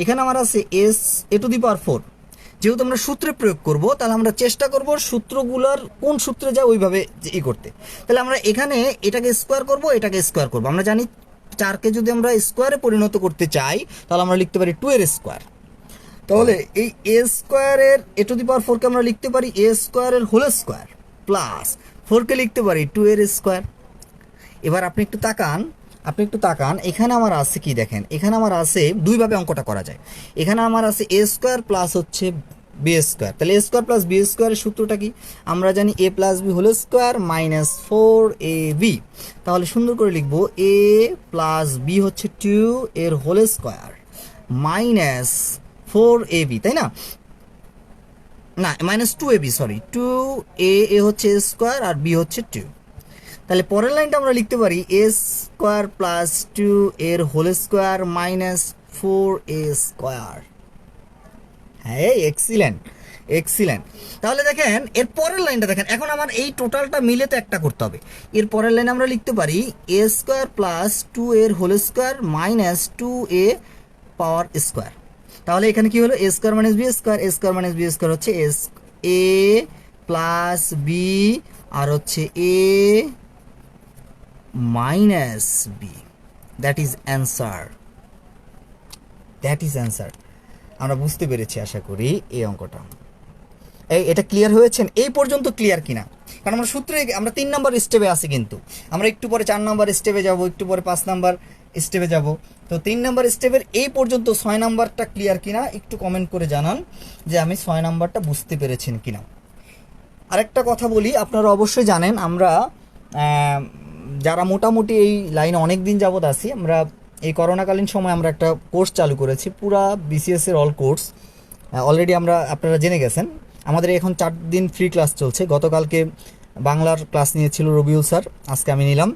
এখানে আমার আছে a⁴। যেহেতু আমরা সূত্রে প্রয়োগ করব, তাহলে আমরা চেষ্টা করব সূত্রগুলোর কোন সূত্রে যায় ওইভাবে করতে। তাহলে আমরা এখানে এটাকে স্কোয়ার করব, এটাকে স্কোয়ার করব। আমরা জানি 4কে যদি আমরা স্কোয়ারে পরিণত করতে চাই তাহলে আমরা লিখতে পারি 2 এর স্কোয়ার। তাহলে এই a স্কোয়ারের a⁴কে আমরা লিখতে পারি a স্কোয়ারের হোল স্কোয়ার প্লাস 4কে লিখতে পারি 2 এর স্কোয়ার। এবার আপনি একটু তাকান, এখানে আমার আছে কি দেখেন, এখানে আমার আছে দুইভাবে অঙ্কটা করা যায়। এখানে আমার আছে a স্কোয়ার প্লাস হচ্ছে b স্কোয়ার। তাহলে a স্কোয়ার প্লাস b স্কোয়ারের সূত্রটা কি? আমরা জানি a plus b whole square minus 4ab। তাহলে সুন্দর করে লিখবো a প্লাস b হচ্ছে 2 এর হোল স্কোয়ার মাইনাস 4ab, তাই না? না, মাইনাস 2ab, সরি, 2a হচ্ছে স্কোয়ার আর b হচ্ছে 2। তাহলে পরের লাইনটা আমরা লিখতে পারি a স্কোয়ার প্লাস 2 এর whole square minus 4a square. হ্যাঁ, এক্সিলেন্ট। তাহলে দেখেন এর পরের লাইনটা দেখেন, এখন আমার এই টোটালটা মিলে তো একটা করতে হবে। এর পরের লাইনে আমরা লিখতে পারি a স্কোয়ার প্লাস 2 এর whole square minus 2a power square. তাহলে এখানে কি হলো, a square minus b square, a square minus b square হচ্ছে a প্লাস b, আর হচ্ছে a minus B. That is answer. আমরা বুঝতে পেরেছি আশা করি এই অঙ্কটা। এটা ক্লিয়ার হয়েছেন? এই পর্যন্ত ক্লিয়ার কিনা? কারণ আমরা সূত্রে আমরা 3 নম্বর স্টেপে আছি, কিন্তু আমরা একটু পরে 4 নম্বর স্টেপে যাব, একটু পরে 5 নম্বর স্টেপে যাব। তো 3 নম্বর স্টেপের এই পর্যন্ত 6 নম্বরটা ক্লিয়ার কিনা একটু কমেন্ট করে জানান যে আমি 6 নম্বরটা বুঝতে পেরেছেন কিনা। আরেকটা কথা বলি, আপনারা অবশ্যই জানেন আমরা যারা মোটামুটি এই লাইনে অনেক দিন যাবত আছি, আমরা এই করোনাকালীন সময় আমরা একটা কোর্স চালু করেছি, পুরা বিসিএস এর অল কোর্স। অলরেডি আপনারা জেনে গেছেন আমাদের এখন 4 দিন ফ্রি ক্লাস চলছে। গতকালকে বাংলার ক্লাস নিয়েছিল রবিউল স্যার, আজকে আমি নিলাম।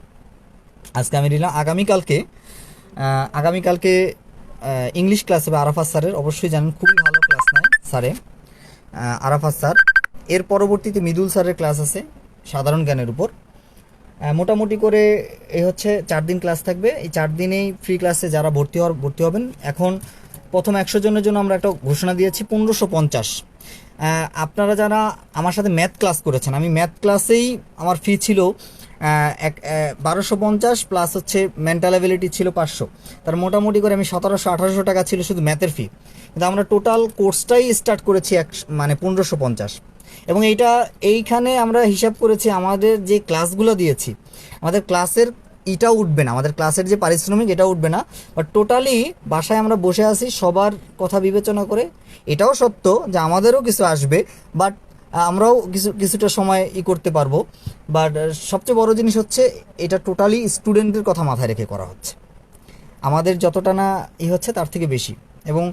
আগামীকালকে ইংলিশ ক্লাস হবে আরাফাত স্যারের। অবশ্যই জানেন খুবই ভালো ক্লাস নেয় স্যারে, আরাফাত স্যার। এর পরবর্তীতে মৃদুল স্যারের ক্লাস আছে সাধারণ জ্ঞানের উপর। মোটামুটি করে এই হচ্ছে 4 দিন ক্লাস থাকবে। এই 4 দিনেই ফ্রি ক্লাসে যারা ভর্তি হবেন। এখন প্রথম 100 জনের জন্য আমরা একটা ঘোষণা দিয়েছি 1550। আপনারা যারা আমার সাথে ম্যাথ ক্লাস করেছেন, আমি ম্যাথ ক্লাসেই আমার ফি ছিল 1250 প্লাস হচ্ছে মেন্টাল অ্যাবিলিটি ছিল 500, তার মোটামুটি করে আমি 1700-1800 টাকা ছিল শুধু ম্যাথের ফি। কিন্তু আমরা টোটাল কোর্সটাই স্টার্ট করেছি 1550। এবং এইখানে আমরা হিসাব করেছি আমাদের যে ক্লাসগুলো দিয়েছি, আমাদের ক্লাসের এটা উঠবে না, আমাদের ক্লাসের যে পারিশ্রমিক এটা উঠবে না, বাট টোটালি বাসায় আমরা বসে আছি সবার কথা বিবেচনা করে। এটাও সত্য যে আমাদেরও কিছু আসবে, বাট আমরাও কিছুটা সময় করতে পারবো। বাট সবচেয়ে বড় জিনিস হচ্ছে এটা টোটালি স্টুডেন্টদের কথা মাথায় রেখে করা হচ্ছে। আমাদের যতটা না হচ্ছে তার থেকে বেশি। এবং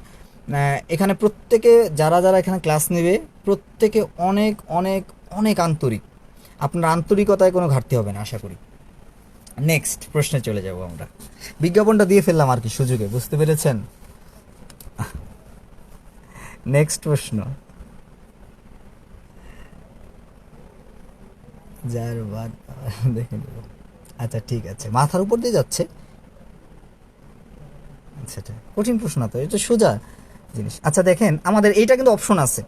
এখানে প্রত্যেকে যারা এখানে ক্লাস নেবে প্রত্যেকে অনেক অনেক অনেক আন্তরিক। আপনার আন্তরিকতায় কোনো ঘাটতি হবে না আশা করি। নেক্সট প্রশ্নে চলে যাব আমরা। বিজ্ঞাপনটা দিয়ে ফেললাম আর কি সুযোগে, বুঝতে পেরেছেন? নেক্সট প্রশ্ন, যার বাদ দেখে নেব। আচ্ছা ঠিক আছে, মাথার উপর দিয়ে যাচ্ছে। আচ্ছা কঠিন প্রশ্ন তো, এটা সোজা জিনিস। আচ্ছা দেখেন, আমাদের এইটা কিন্তু অপশন আছে,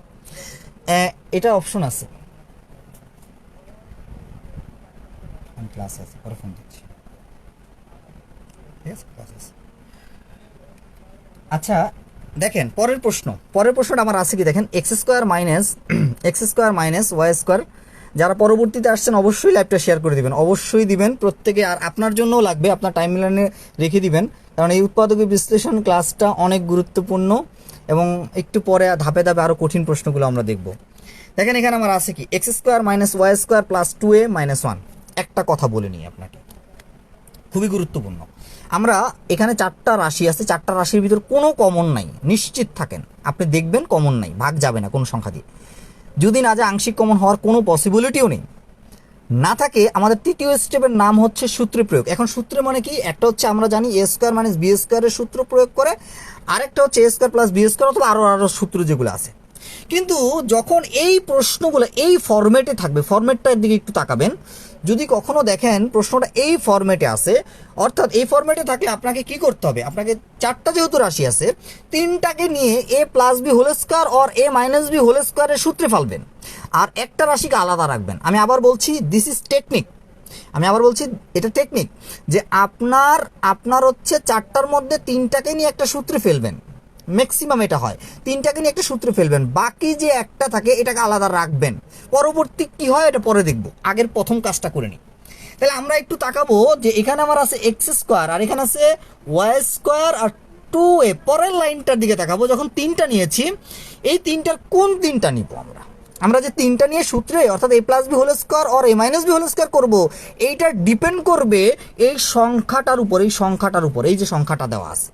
এটা অপশন আছে। ক্লাস আছে, পরে ফোন দিচ্ছি। ঠিক আছে, ক্লাস আছে। আচ্ছা দেখেন পরের প্রশ্নটা আমার আছে কি দেখেন, X square minus Y square. যারা পরবর্তীতে আসছেন অবশ্যই লাইভটা শেয়ার করে দিবেন, অবশ্যই দিবেন প্রত্যেকে। আর আপনার জন্যও লাগবে, আপনার টাইমলাইনে রেখে দিবেন, কারণ এই উৎপাদক বিশ্লেষণ ক্লাসটা অনেক গুরুত্বপূর্ণ। এবং একটু পরে ধাপে ধাপে আরও কঠিন প্রশ্নগুলো আমরা দেখব। দেখেন এখানে আমার আছে কি, X square minus Y square plus 2a minus 1। একটা কথা বলে নিই আপনাকে, খুবই গুরুত্বপূর্ণ। আমরা এখানে 4টা রাশি আছে, 4টা রাশির ভিতর কোনো কমন নাই, নিশ্চিত থাকেন। আপনি দেখবেন কমন নাই, ভাগ যাবে না কোনো সংখ্যা দিয়ে। যদি না যায় আংশিক কমন হওয়ার কোনো পসিবিলিটিও নেই। না থাকে আমাদের তৃতীয় স্টেপের নাম হচ্ছে সূত্রে প্রয়োগ। এখন সূত্রে মানে কি, একটা হচ্ছে আমরা জানি এ স্কোয়ার মাইনাস বি স্কোয়ারের সূত্র প্রয়োগ করে, আরেকটা হচ্ছে এ স্কোয়ার প্লাস বি স্কোয়ার, অথবা আরও সূত্র যেগুলো আছে। কিন্তু যখন এই প্রশ্নগুলো এই ফরম্যাটে থাকবে, ফরম্যাটটার দিকে একটু তাকাবেন, যদি কখনো দেখেন প্রশ্নটা এই ফরম্যাটে আসে, অর্থাৎ এই ফরম্যাটে থাকলে আপনাকে কি করতে হবে, আপনাকে 4টা যেহেতু রাশি আছে, 3টাকে নিয়ে A plus B whole square or A minus B whole স্কোয়ারের সূত্রে ফেলবেন, আর একটা রাশিকে আলাদা রাখবেন। আমি আবার বলছি, দিস ইজ টেকনিক। এটা টেকনিক যে আপনার হচ্ছে 4টার মধ্যে 3টাকে নিয়ে একটা সূত্রে ফেলবেন, ম্যাক্সিমাম এটা হয়, 3টাকে নিয়ে একটা সূত্রে ফেলবেন, বাকি যে একটা থাকে এটাকে আলাদা রাখবেন। পরবর্তী কি হয় এটা পরে দেখব, আগের প্রথম কাজটা করে নিই। তাহলে আমরা একটু তাকাবো যে এখানে আমার আছে এক্স স্কোয়ার আর এখানে আছে ওয়াই স্কোয়ার আর 2a। পরের লাইনটার দিকে তাকাবো, যখন 3টা নিয়েছি, এই 3টার কোন 3টা নিব আমরা যে 3টা নিয়ে সূত্রে, অর্থাৎ A plus B whole square or A minus B whole square করবো, এইটা ডিপেন্ড করবে এই সংখ্যাটার উপর। এই যে সংখ্যাটা দেওয়া আছে,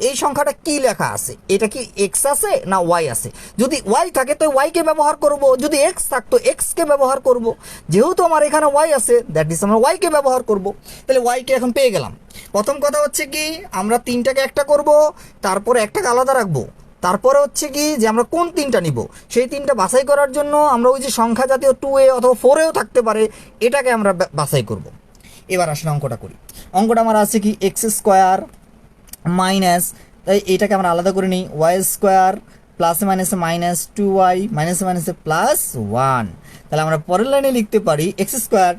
এই সংখ্যাটা কি লেখা আছে, এটা কি এক্স আছে না ওয়াই আছে। যদি ওয়াই থাকে তো ওয়াইকে ব্যবহার করব, যদি এক্স থাকতো এক্সকে ব্যবহার করব। যেহেতু আমার এখানে ওয়াই আছে, দ্যাট ইজ আমরা ওয়াইকে ব্যবহার করব। তাহলে ওয়াইকে এখন পেয়ে গেলাম। প্রথম কথা হচ্ছে কি, আমরা 3টাকে একটা করব, তারপরে একটাকে আলাদা রাখবো। তারপরে হচ্ছে কি যে আমরা কোন 3টা নিব, সেই 3টা বাছাই করার জন্য আমরা ওই যে সংখ্যা জাতীয় 2a অথবা 4এও থাকতে পারে, এটাকে আমরা বাছাই করব। এবার আসলে অঙ্কটা করি। অঙ্কটা আমার আছে কি, এক্স স্কোয়ার মাইনাস, এটাকে আমরা আলাদা করে নিই, ওয়াই স্কোয়ার প্লাসে মাইনাসে মাইনাস 2y মাইনাসে মাইনাসে প্লাস 1। তাহলে আমরা পরের লাইনে লিখতে পারি এক্স স্কোয়ার,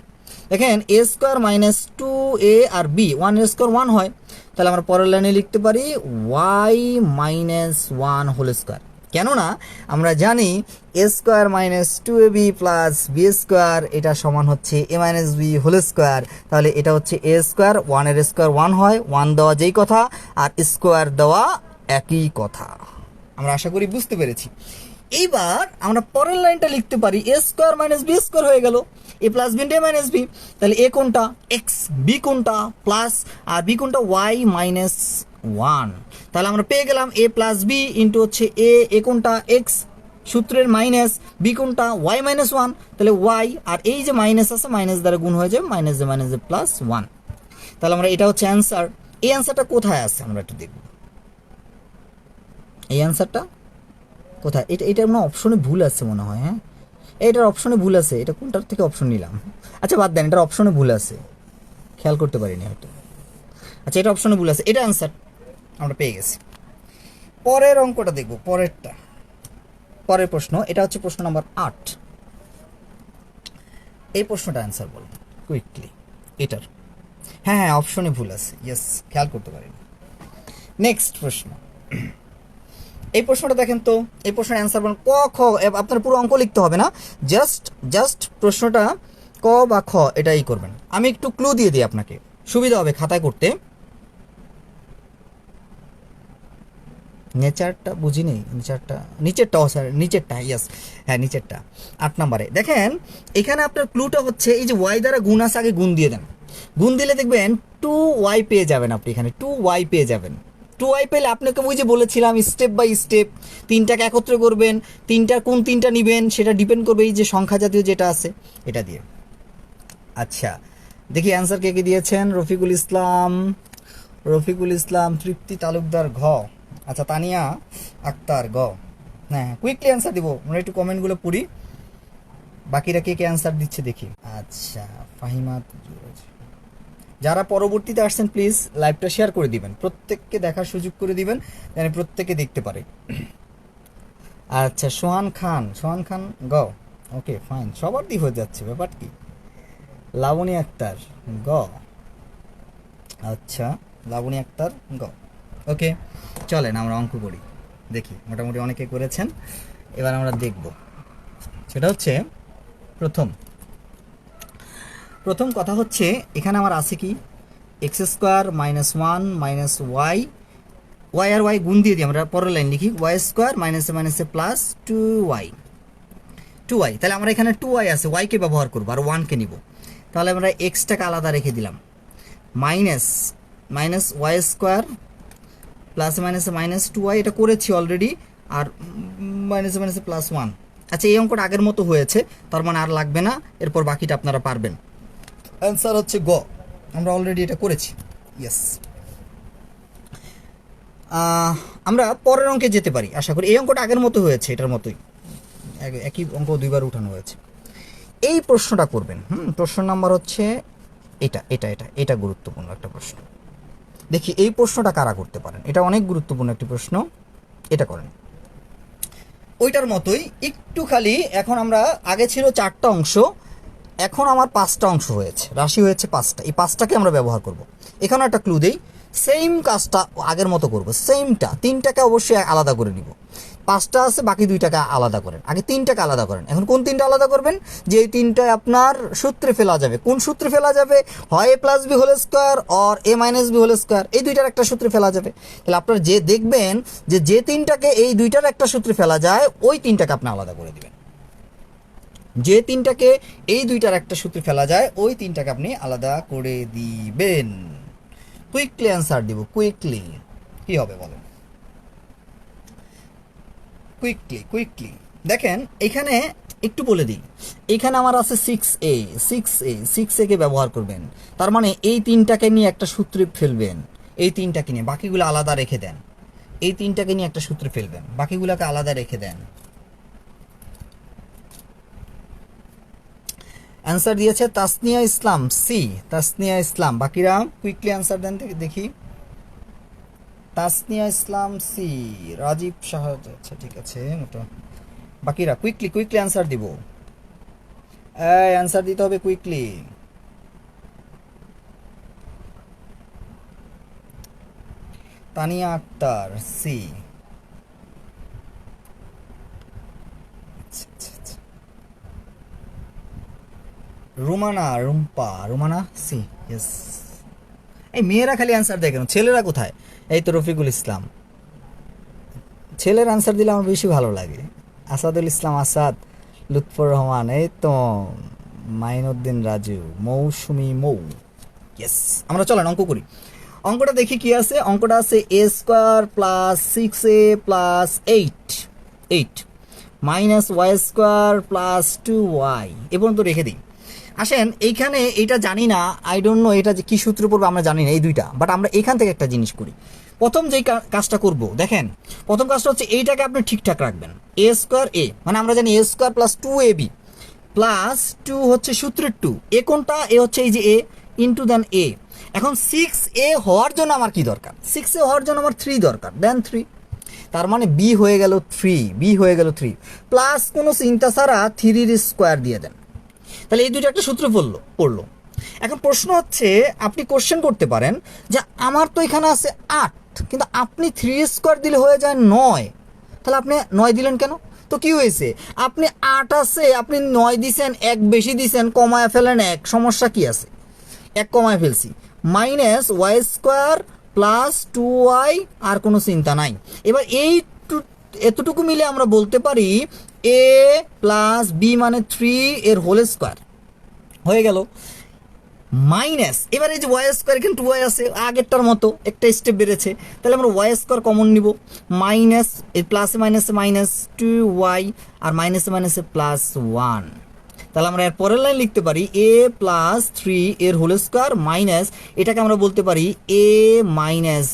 দেখেন A square minus 2a R B, 1 এর স্কোয়ার 1 হয়। তাহলে আমরা পরের লাইনে লিখতে পারি ওয়াই মাইনাস 1 হোল স্কোয়ার। কেননা আমরা জানি A square minus 2ab plus B square এটা সমান হচ্ছে A minus B whole square. তাহলে এটা হচ্ছে এ স্কোয়ার, 1 এর স্কোয়ার 1 হয়, 1 দেওয়া যেই কথা আর স্কোয়ার দেওয়া একই কথা। আমরা আশা করি বুঝতে পেরেছি। এইবার আমরা পরের লাইনটা লিখতে পারি A square minus B square হয়ে গেল, A plus B into minus B. তাহলে এ কোনটা এক্স, বি কোনটা প্লাস, আর বি কোনটা ওয়াই মাইনাস 1। তাহলে আমরা পেয়ে গেলাম এ প্লাস বি ইন্টু হচ্ছে এ কোনটা এক্স সূত্রের মাইনাস, বি কোনটা ওয়াই মাইনাস 1। তাহলে ওয়াই আর এই যে মাইনাস আছে মাইনাস দ্বারা গুণ হয়ে যাবে, মাইনাস যে প্লাস 1। তাহলে আমরা এটা হচ্ছে অ্যান্সার। এই অ্যান্সারটা কোথায় আছে আমরা একটু দেখব, এই অ্যান্সারটা কোথায়। এটা মনে অপশনে ভুল আছে মনে হয়। হ্যাঁ, এটার অপশনে ভুল আছে, এটা কোনটার থেকে অপশন নিলাম, আচ্ছা বাদ দেন, এটার অপশনে ভুল আছে। খেয়াল করতে পারিনি হয়তো। আচ্ছা, এটা অপশনে ভুল আছে, এটা অ্যান্সার আমরা পেয়ে গেছি। পরের অঙ্কটা দেখব, পরের প্রশ্ন, এটা হচ্ছে প্রশ্ন নাম্বার 8। এই প্রশ্নটা অ্যান্সার বল কুইকলি এটার। হ্যাঁ, অপশনে ভুল আছে, ইয়েস, খেয়াল করতে পারিনি। নেক্সট প্রশ্ন, এই প্রশ্নটা দেখেন তো, এই প্রশ্নের অ্যান্সার বলেন। ক খ, আপনার পুরো অঙ্ক লিখতে হবে না, জাস্ট প্রশ্নটা ক বা খ এটাই করবেন। আমি একটু ক্লু দিয়ে দিই আপনাকে, সুবিধা হবে খাতায় করতে। নেচারটা বুঝিনি, নিচেরটা স্যার, নিচেরটা, ইয়েস, হ্যাঁ নিচেরটা 8 নম্বরে। দেখেন এখানে আপনার ক্লুটা হচ্ছে এই যে ওয়াই দ্বারা গুণ আছে, আগে গুণ দিয়ে দেন। গুণ দিলে দেখবেন 2y পেয়ে যাবেন আপনি, এখানে 2y পেয়ে যাবেন। 2y পেলে আপনাকে ওই যে বলেছিলাম স্টেপ বাই স্টেপ তিনটাকে একত্রে করবেন, কোন তিনটা নেবেন সেটা ডিপেন্ড করবে এই যে সংখ্যা জাতীয় যেটা আছে এটা দিয়ে। আচ্ছা, দেখি অ্যান্সার কে কে দিয়েছেন। রফিকুল ইসলাম, তৃপ্তি তালুকদার ঘ, আচ্ছা তানিয়া আক্তার গ। হ্যাঁ, কুইকলি অ্যান্সার দিব, আমরা একটু কমেন্টগুলো পড়ি, বাকিরা কে কে অ্যান্সার দিচ্ছে দেখি। আচ্ছা, ফাহিমাত, যারা পরবর্তীতে আসছেন প্লিজ লাইভটা শেয়ার করে দিবেন, প্রত্যেককে দেখার সুযোগ করে দিবেন যেন প্রত্যেকে দেখতে পারে। আচ্ছা, সোহান খান গ, ওকে ফাইন, সবার দিয়ে হয়ে যাচ্ছে, ব্যাপার কি। লাবণী আক্তার গ, আচ্ছা লাবণী আক্তার গ, ওকে। চলেন আমরা অঙ্ক করি, দেখি মোটামুটি অনেকে করেছেন, এবার আমরা দেখব। সেটা হচ্ছে প্রথম কথা হচ্ছে এখানে আমার আছে কি X square minus 1 minus Y আর ওয়াই গুণ দিয়ে দিই, আমরা পরের লাইন লিখি ওয়াই স্কোয়ার মাইনাসে প্লাস 2y, তাহলে আমরা এখানে 2y আছে, ওয়াইকে ব্যবহার করবো আর 1কে নিব, তাহলে আমরা এক্সটাকে আলাদা রেখে দিলাম। Minus Y square plus minus 2y, এটা করেছি অলরেডি, আর মাইনাসে প্লাস 1। আচ্ছা, এই অঙ্কটা আগের মতো হয়েছে, তার মানে আর লাগবে না, এরপর বাকিটা আপনারা পারবেন। অ্যান্সার হচ্ছে গ, আমরা অলরেডি এটা করেছি, ইয়েস। আমরা পরের অঙ্কে যেতে পারি আশা করি। এই অঙ্কটা আগের মতো হয়েছে, এটার মতোই, একই অঙ্ক দুইবার উঠানো হয়েছে। এই প্রশ্নটা করবেন, প্রশ্ন নাম্বার হচ্ছে এটা গুরুত্বপূর্ণ একটা প্রশ্ন। দেখি এই প্রশ্নটা কারা করতে পারেন, এটা অনেক গুরুত্বপূর্ণ একটি প্রশ্ন, এটা করেন। ওইটার মতোই একটু খালি, এখন আমরা আগে ছিল 4টা অংশ, এখন আমার 5টা অংশ হয়েছে, রাশি হয়েছে 5টা, এই 5টাকে আমরা ব্যবহার করব। এখানে একটা ক্লু দেই, সেম কাজটা আগের মতো করব, সেমটা, 3টাকে অবশ্যই আলাদা করে নিব। 5টা আছে, বাকি 2টাকে আলাদা করেন, আগে 3টাকে আলাদা করেন। এখন কোন 3টা আলাদা করবেন, যে এই 3টায় আপনার সূত্রে ফেলা যাবে। কোন সূত্রে ফেলা যাবে, হয় a plus B whole square or a minus B whole square, এই দুইটার একটা সূত্রে ফেলা যাবে। তাহলে আপনার যে দেখবেন যে 3টাকে এই দুইটার একটা সূত্রে ফেলা যায়, ওই 3টাকে আপনি আলাদা করে দিবেন। যে 3টাকে এই দুইটার একটা সূত্রে ফেলা যায়, ওই 3টাকে আপনি আলাদা করে দিবেন। কুইকলি অ্যান্সার দিব, কুইকলি কি হবে বলেন, কুইকলি দেখেন এখানে একটু বলে দিই, এখানে আমার আছে 6a কে ব্যবহার করবেন, তার মানে এই 3টাকে নিয়ে একটা সূত্রে ফেলবেন, এই 3টাকে নিয়ে, বাকিগুলো আলাদা রেখে দেন। এই 3টাকে নিয়ে একটা সূত্রে ফেলবেন, বাকিগুলোকে আলাদা রেখে দেন। অ্যান্সার দিয়েছে তাসনিয়া ইসলাম, তাসনিয়া ইসলাম, বাকিরা কুইকলি অ্যান্সার দেন দেখি। তাসনিয়া ইসলাম সি, রাজীব শাহ, আচ্ছা ঠিক আছে, বাকিরা কুইকলি অ্যান্সার দিব, অ্যান্সার দিতে হবে quickly. Tania Akter C, Rumana C, yes. এই মেয়েরা খালি অ্যান্সার দেয় কেন, ছেলেরা কোথায়? এই তো রফিকুল ইসলাম, ছেলের অ্যান্সার দিলে আমার বেশি ভালো লাগে। আসাদুল ইসলাম আসাদ, লুৎফর রহমান, এই তো মাইনুদ্দিন রাজু, মৌসুমি ইয়েস। আমরা চলেন অঙ্ক করি, অঙ্কটা দেখি কি আছে। অঙ্কটা আছে a square plus 6a plus 8 minus Y square plus 2y, এ পর্যন্ত রেখে দিই। আসেন এইখানে এইটা জানি না, আই ডোন্ট নো এটা যে কী সূত্র পড়বে আমরা জানি না এই দুইটা, বাট আমরা এখান থেকে একটা জিনিস করি। প্রথম যেই কাজটা করব, দেখেন প্রথম কাজটা হচ্ছে এইটাকে আপনি ঠিকঠাক রাখবেন, a স্কোয়ার a, মানে আমরা জানি a square plus 2ab plus 2 হচ্ছে সূত্রের 2, এ কোনটা, এ হচ্ছে এই যে a ইন্টু দেন এ। এখন 6a হওয়ার জন্য আমার কি দরকার? 6a হওয়ার জন্য আমার 3 দরকার, দেন 3। তার মানে বি হয়ে গেল 3, বি হয়ে গেল 3 প্লাস কোনো চিন্তা ছাড়া 3 স্কোয়ার দিয়ে দেন। তাহলে এই দুটো একটা সূত্র পড়লো। এখন প্রশ্ন হচ্ছে, আপনি কোশ্চেন করতে পারেন যে আমার তো এখানে আছে 8, কিন্তু আপনি 3 স্কোয়ার দিলে হয়ে যায় 9, তাহলে আপনি 9 দিলেন কেন? তো কি হয়েছে, আপনি 8 আছে, আপনি 9 দিছেন, 1 বেশি দিছেন, কমায় ফেলেন 1, সমস্যা কি আছে? 1 কমায় ফেলছি, minus Y square plus 2y, আর কোনো চিন্তা নাই। এবার এই এতটুকু মিলে আমরা বলতে পারি a প্লাস বি মানে 3 এর হোল স্কোয়ার হয়ে গেল, মাইনাস এবার এই যে ওয়াই স্কোয়ার, এখানে 2y আছে, আগেরটার মতো একটা স্টেপ বেড়েছে, তাহলে আমরা ওয়াই স্কোয়ার কমন নিব, মাইনাস এই প্লাসে মাইনাসে মাইনাস 2y, আর মাইনাসে মাইনাসে প্লাস 1। তাহলে আমরা এর পরের লাইন লিখতে পারি a প্লাস 3 এর হোল স্কোয়ার মাইনাস, এটাকে আমরা বলতে পারি a মাইনাস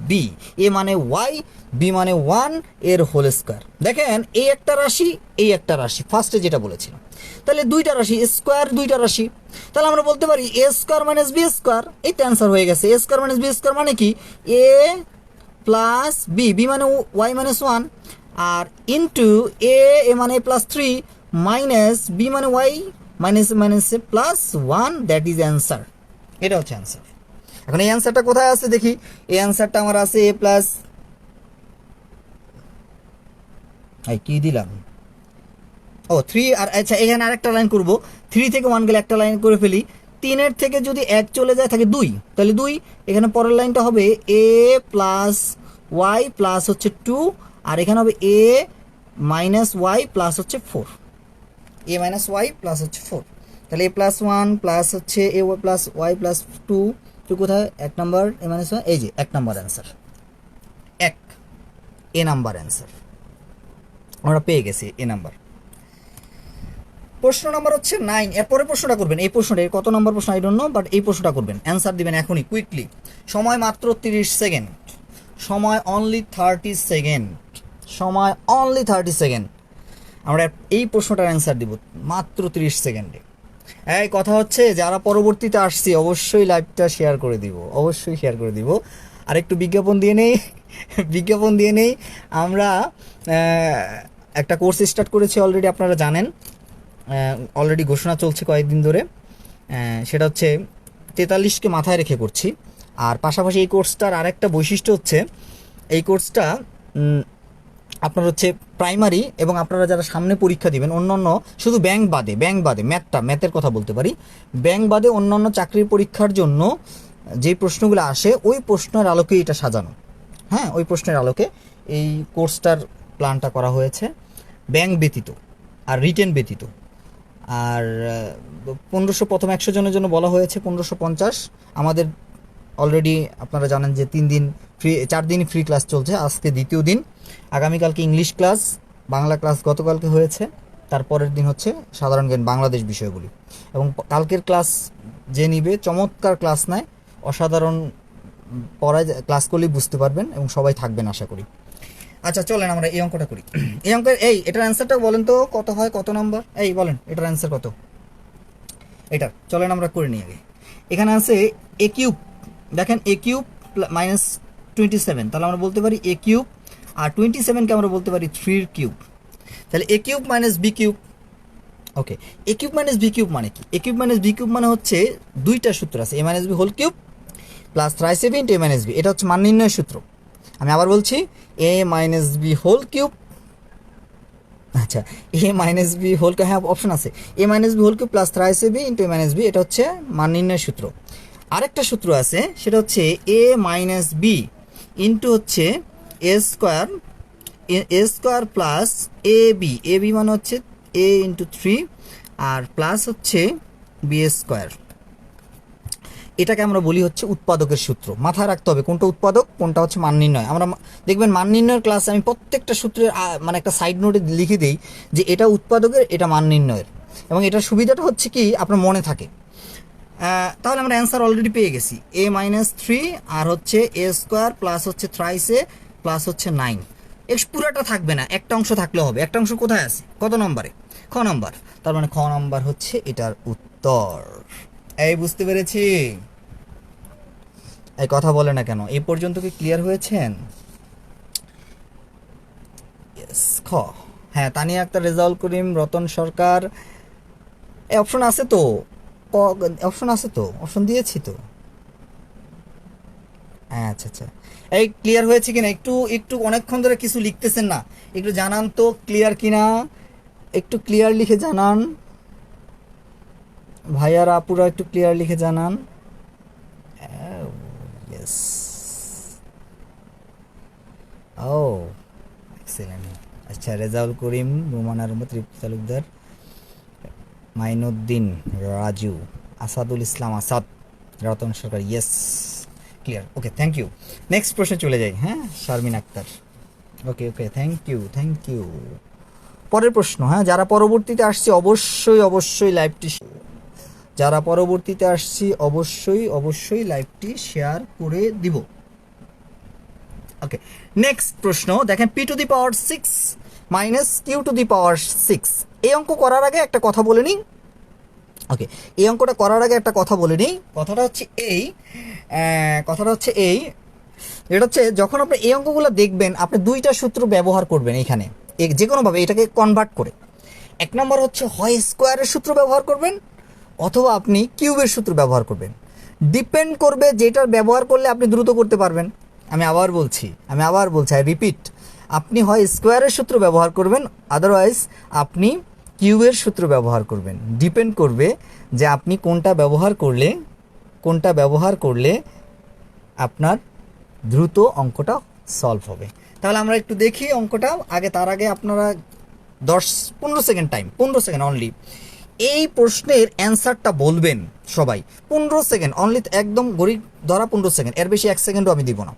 বি, এ মানে ওয়াই, বি মানে 1 এর হোল স্কোয়ার। দেখেন এই একটা রাশি, এই একটা রাশি, ফার্স্টে যেটা বলেছিলাম, তাহলে দুইটা রাশি স্কোয়ার, দুইটা রাশি, তাহলে আমরা বলতে পারি A square minus B square, এই তো অ্যান্সার হয়ে গেছে। এ স্কোয়ার মাইনাস বি স্কোয়ার মানে কি, এ প্লাস বি, বি মানে ওয়াই মাইনাস 1, আর ইন্টু এ, এ মানে প্লাস 3 মাইনাস বি মানে ওয়াই মাইনাস মাইনাসে প্লাস 1, দ্যাট ইজ অ্যান্সার। এটা হচ্ছে অ্যান্সার। এখন এই অ্যান্সারটা কোথায় আছে দেখি, এই অ্যান্সারটা আমার আছে এ প্লাস, কি দিলাম, ও 3, আর আচ্ছা এখানে আরেকটা লাইন করব, 3 থেকে 1 গেলে একটা লাইন করে ফেলি, 3-এর থেকে যদি 1 চলে যায় থাকে 2, তাহলে 2, এখানে পরের লাইনটা হবে এ প্লাস ওয়াই প্লাস হচ্ছে 2, আর এখানে হবে এ মাইনাস ওয়াই প্লাস হচ্ছে 4, এ মাইনাস ওয়াই প্লাস হচ্ছে 4, তাহলে এ প্লাস 1 প্লাস হচ্ছে এ প্লাস ওয়াই প্লাস 2, তো কোথায় 1 নাম্বার, এ মাইনাস ওয়াই, এই যে 1 নাম্বার অ্যান্সার, 1 এ নাম্বার অ্যান্সার আমরা পেয়ে গেছি, এ নাম্বার। প্রশ্ন নাম্বার হচ্ছে 9, এরপরে প্রশ্নটা করবেন, এই প্রশ্নটা কত নাম্বার প্রশ্ন আই ডোন্ট নো, বাট এই প্রশ্নটা করবেন, অ্যান্সার দিবেন এখনই কুইকলি, সময় মাত্র 30 সেকেন্ড, সময় অনলি 30 সেকেন্ড, সময় অনলি 30 সেকেন্ড, আমরা এই প্রশ্নটার অ্যান্সার দিব মাত্র 30 সেকেন্ডে। এই কথা হচ্ছে, যারা পরবর্তীতে আসছি অবশ্যই লাইভটা শেয়ার করে দিব, অবশ্যই শেয়ার করে দিব। আর একটু বিজ্ঞাপন দিয়ে নেই, বিজ্ঞাপন দিয়ে নেই, আমরা একটা কোর্স স্টার্ট করেছি অলরেডি, আপনারা জানেন, অলরেডি ঘোষণা চলছে কয়েকদিন ধরে, সেটা হচ্ছে 43কে মাথায় রেখে করছি। আর পাশাপাশি এই কোর্সটার আরেকটা বৈশিষ্ট্য হচ্ছে, এই কোর্সটা আপনার হচ্ছে প্রাইমারি এবং আপনারা যারা সামনে পরীক্ষা দিবেন, অন্যান্য শুধু ব্যাংক বাদে ম্যাথের কথা বলতে পারি, ব্যাংক বাদে অন্যান্য চাকরির পরীক্ষার জন্য যে প্রশ্নগুলো আসে ওই প্রশ্নের আলোকে এটা সাজানো, হ্যাঁ ওই প্রশ্নের আলোকে এই কোর্সটার প্ল্যানটা করা হয়েছে, ব্যাংক ব্যতীত আর রিটেন ব্যতীত। আর 1500 প্রথম 100 জনের জন্য বলা হয়েছে 1550। আমাদের অলরেডি আপনারা জানেন যে 3 দিন ফ্রি, 4 দিনই ফ্রি ক্লাস চলছে, আজকে দ্বিতীয় দিন, আগামীকালকে ইংলিশ ক্লাস, বাংলা ক্লাস গতকালকে হয়েছে, তারপরের দিন হচ্ছে সাধারণ জ্ঞান বাংলাদেশ বিষয়গুলি। এবং কালকের ক্লাস যে নিবে চমৎকার ক্লাস নেয়, অসাধারণ পড়ায়, ক্লাস করলেই বুঝতে পারবেন এবং সবাই থাকবেন আশা করি। আচ্ছা চলেন আমরা এই অঙ্কটা করি। এই অঙ্কের এটার অ্যান্সারটা বলেন তো কত হয়, কত নাম্বার, বলেন এটার অ্যান্সার কত, এটা চলেন আমরা করে নিই আগে। এখানে আছে এ কিউব, দেখেন এ কিউব মাইনাস 27, তাহলে আমরা বলতে পারি এ কিউব, আর 27কে আমরা বলতে পারি 3 কিউব, তাহলে A cube minus B cube. Okay, A cube minus B cube মানে কি, A cube minus B cube মানে হচ্ছে দুইটা সূত্র আছে, A minus B whole cube plus 3/7 into A minus B, এটা হচ্ছে মান নির্ণয়ের সূত্র। আমি আবার বলছি, A minus B whole cube, আচ্ছা এ মাইনাস বি হোল, হ্যাঁ অপশন আছে, A minus B whole cube plus 3/7 into A minus B, এটা হচ্ছে মান নির্ণয়ের সূত্র। আরেকটা সূত্র আছে, সেটা হচ্ছে এ মাইনাস বি ইন্টু হচ্ছে এ স্কোয়ার প্লাস এ বি মানে হচ্ছে এ ইন্টু 3 আর প্লাস হচ্ছে বি স্কোয়ার, এটাকে আমরা বলি হচ্ছে উৎপাদকের সূত্র। মাথায় রাখতে হবে কোনটা উৎপাদক, কোনটা হচ্ছে মান নির্ণয়। আমরা দেখবেন মান নির্ণয়ের ক্লাসে আমি প্রত্যেকটা সূত্রের মানে একটা সাইড নোটে লিখে দিই যে এটা উৎপাদকের, এটা মান নির্ণয়ের, এবং এটার সুবিধাটা হচ্ছে কি আপনার মনে থাকে। তাহলে আমরা অ্যান্সার অলরেডি পেয়ে গেছি, এ মাইনাস 3 আর হচ্ছে এ স্কোয়ার প্লাস হচ্ছে 3 প্লাস হচ্ছে 9, পুরাটা থাকবে না, একটা অংশ থাকলে হবে। একটা অংশ কোথায় আছে, কত নম্বরে, খ নম্বর, তার মানে খ নম্বর হচ্ছে এটার উত্তর। এই বুঝতে পেরেছি। এই কথা বলে না কেন, এই পর্যন্ত কি ক্লিয়ার হয়েছেন? Yes, খ। হ্যাঁ, তানিয়া আক্তার, রেজাউল করিম, রতন সরকার। এই অপশন আছে তো, অপশন আছে তো, অপশন দিয়েছি তো। হ্যাঁ, আচ্ছা আচ্ছা। এই ক্লিয়ার হয়েছে কিনা, একটু একটু অনেকক্ষণ ধরে কিছু লিখতেছেন না, একটু জানান তো ক্লিয়ার কিনা, একটু ক্লিয়ার লিখে জানান। ভাইয়ারা আপুরা একটু ক্লিয়ার লিখে জানান। ইয়েস। ও এক্সেলেন্ট। আচ্ছা, Rezaul Karim, Rumana Rahmat, Ripu Talukdar, Mainuddin, Raju, Asadul Islam Asad, Ratan Sarkar. Yes, clear. Okay, thank you. Next প্রশ্নে চলে যাই। হ্যাঁ, Sharmin Akter. Okay okay, thank you thank you. পরের প্রশ্ন। হ্যাঁ, যারা পরবর্তীতে আসছে অবশ্যই অবশ্যই লাইভটি, যারা পরবর্তীতে আসছি অবশ্যই অবশ্যই লাইভটি শেয়ার করে দিব। ওকে, নেক্সট প্রশ্ন দেখেন, P to the power 6 minus Q to the power 6। এই অঙ্ক করার আগে একটা কথা বলে নিই। ওকে, এই অঙ্কটা করার আগে একটা কথা বলে নিই। কথাটা হচ্ছে এই, এটা হচ্ছে যখন আপনি এই অঙ্কগুলো দেখবেন, আপনি দুইটা সূত্র ব্যবহার করবেন এখানে, যে কোনোভাবে এটাকে কনভার্ট করে। এক নম্বর হচ্ছে হয় স্কোয়ারের সূত্র ব্যবহার করবেন, অথবা আপনি কিউবের সূত্র ব্যবহার করবেন। ডিপেন্ড করবে যেটার ব্যবহার করলে আপনি দ্রুত করতে পারবেন। আমি আবার বলছি, আই রিপিট, আপনি হয় স্কোয়ারের সূত্র ব্যবহার করবেন, আদারওয়াইজ আপনি কিউবের সূত্র ব্যবহার করবেন। ডিপেন্ড করবে যে আপনি কোনটা ব্যবহার করলে আপনার দ্রুত অঙ্কটা সলভ হবে। তাহলে আমরা একটু দেখি অঙ্কটা আগে। তার আগে আপনারা 10-15 সেকেন্ড টাইম, 15 সেকেন্ড অনলি, এই প্রশ্নের অ্যান্সারটা বলবেন সবাই। 15 সেকেন্ড অনলি, একদম গড়ি ধরা 15 সেকেন্ড, এর বেশি 1 সেকেন্ডও আমি দিব না।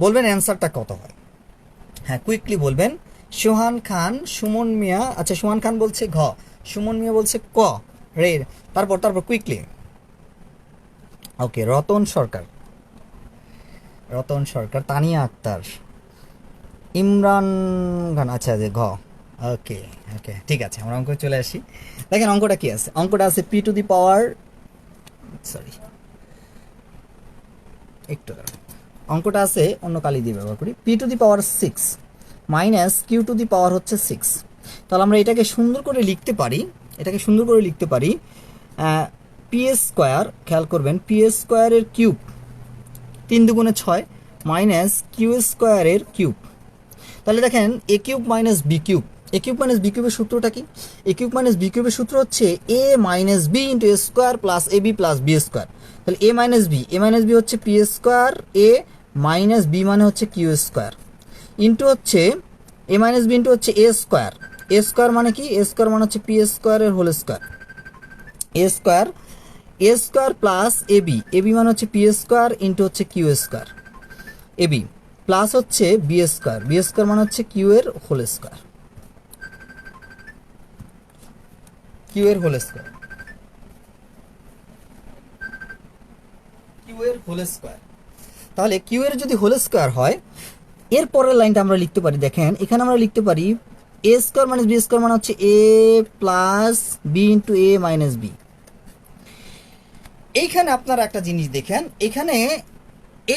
বলবেন অ্যান্সারটা কত হয়। হ্যাঁ, কুইকলি বলবেন। সোহান খান, সুমন মিয়া, আচ্ছা সুমন খান বলছে ঘ, সুমন মিয়া বলছে ক, রে, তারপর কুইকলি। ওকে, রতন সরকার, তানিয়া আক্তার, ইমরান খান, আচ্ছা যে ঘ। ওকে ওকে, ঠিক আছে, আমরা অঙ্ক চলে আসি। দেখেন অঙ্কটা কি আছে। অঙ্কটা আছে P to the power, sorry একটু দাঁড়ান, অঙ্কটা আছে অন্য কালি দিয়ে ব্যবহার করি। P to the power 6 minus Q to the power হচ্ছে 6। তাহলে আমরা এটাকে সুন্দর করে লিখতে পারি, পি স্কোয়ার, খেয়াল করবেন, পি স্কোয়ারের কিউব 3 দুগুণে 6 মাইনাস কিউ স্কোয়ারের কিউব। তাহলে দেখেন এ কিউব মাইনাস বি কিউব, এর সূত্রটা কি? এ কিউব মাইনাস বি কিউবের সূত্র হচ্ছে A minus B into A square plus A B plus B square. তাহলে এ মাইনাস বি হচ্ছে পি স্কোয়ার, এ মাইনাস বি মানে হচ্ছে কিউ স্কোয়ার, ইন্টু হচ্ছে এ মাইনাস বি ইন্টু হচ্ছে এ স্কোয়ার মানে কি? এ স্কোয়ার মানে হচ্ছে পি স্কোয়ারের whole square, A square plus A B মানে হচ্ছে পি স্কোয়ার ইন্টু হচ্ছে Q square, A B plus হচ্ছে বি স্কোয়ার মানে হচ্ছে কিউ এর হোল স্কোয়ার, তাহলে কিউ এর যদি হোল স্কোয়ার হয়, এর পরের লাইনটা আমরা লিখতে পারি। দেখেন এখানে আমরা লিখতে পারি A square minus B square মানে হচ্ছে A plus B into A minus B. এইখানে আপনারা একটা জিনিস দেখেন, এখানে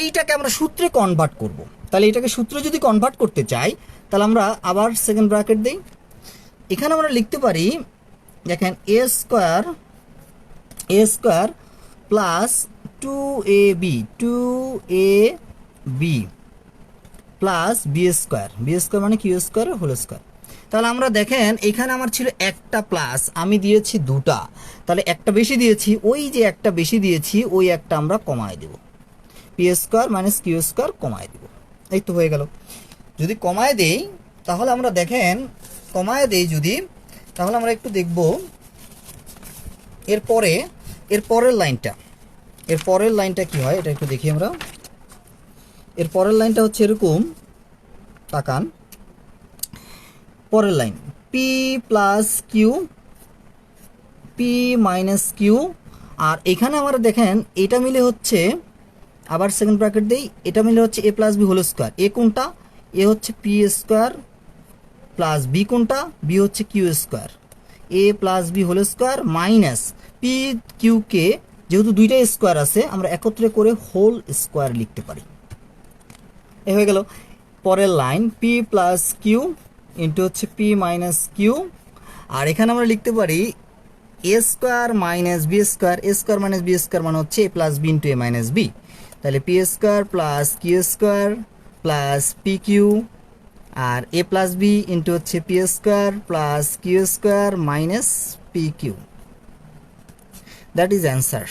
এইটাকে আমরা সূত্রে কনভার্ট করব। তাহলে এটাকে সূত্রে যদি কনভার্ট করতে চাই, তাহলে আমরা আবার সেকেন্ড ব্র্যাকেট দিই। এখানে আমরা লিখতে পারি, দেখেন A square plus 2ab plus B square মানে কিউ স্কোয়ার হোল স্কোয়ার। তাহলে আমরা দেখেন এখানে আমার ছিল একটা প্লাস, আমি দিয়েছি দুটা, তাহলে একটা বেশি দিয়েছি, ওই যে একটা বেশি দিয়েছি ওই একটা আমরা কমায় দেব, P square minus Q square কমায় দেব। এই তো হয়ে গেল। যদি কমায় দেই তাহলে আমরা দেখেন, তাহলে আমরা একটু দেখব এর পরের লাইনটা কি হয়, এটা একটু দেখি আমরা। এর পরের লাইনটা হচ্ছে এরকম, তাকান, পরের line P plus Q, P minus Q, আর এখানে আমরা দেখেন এটা মিলে হচ্ছে, আবার সেকেন্ড ব্র্যাকেট দেই, এটা মিলে হচ্ছে A plus B whole square. A কোনটা? এ হচ্ছে পি স্কোয়ার প্লাস বি কোনটা? বি হচ্ছে Q square, A plus B whole square minus P কিউকে যেহেতু দুইটা স্কোয়ার আছে আমরা একত্রে করে হোল স্কোয়ার লিখতে পারি। এ হয়ে গেল। পরের line P plus Q into হচ্ছে পি মাইনাস কিউ, আর এখানে আমরা লিখতে পারি A square minus B square, A square minus B square মানে হচ্ছে A plus B into A minus B, তাহলে P square plus Q square plus P Q, আর এ প্লাস বি ইন্টু হচ্ছে P square plus Q square minus P Q, that is answer.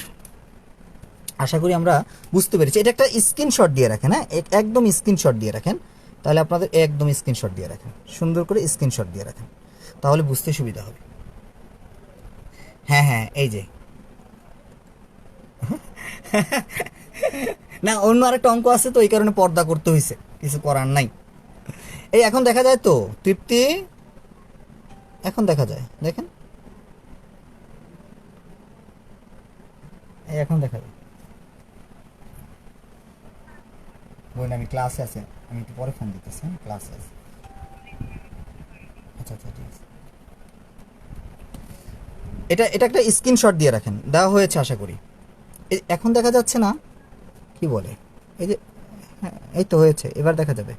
আশা করি আমরা বুঝতে পেরেছি। এটা একটা স্ক্রিনশট দিয়ে রাখেন, হ্যাঁ একদম স্ক্রিনশট দিয়ে রাখেন, তাহলে আপনাদের একদম স্ক্রিনশট দিয়ে রাখেন, সুন্দর করে স্ক্রিনশট দিয়ে রাখেন, তাহলে বুঝতে সুবিধা হবে। হ্যাঁ হ্যাঁ এই যে না অন্য আরেকটা অঙ্ক আছে তো এই কারণে পর্দা করতে হয়েছে, কিছু করার নাই। এই এখন দেখা যায় তো তৃপ্তি, এখন দেখা যায়, দেখেন এই এখন দেখা যায়। বোন আমি ক্লাসে আছি, আমি একটু পরে ফোন দিতেছি, ক্লাসে আছি। আচ্ছা আচ্ছা ঠিক আছে। এটা এটা একটা স্ক্রিনশট দিয়ে রাখেন, দেওয়া হয়েছে আশা করি। এখন দেখা যাচ্ছে না, কি বলে এই যে, হ্যাঁ এই তো হয়েছে, এবার দেখা যাবে।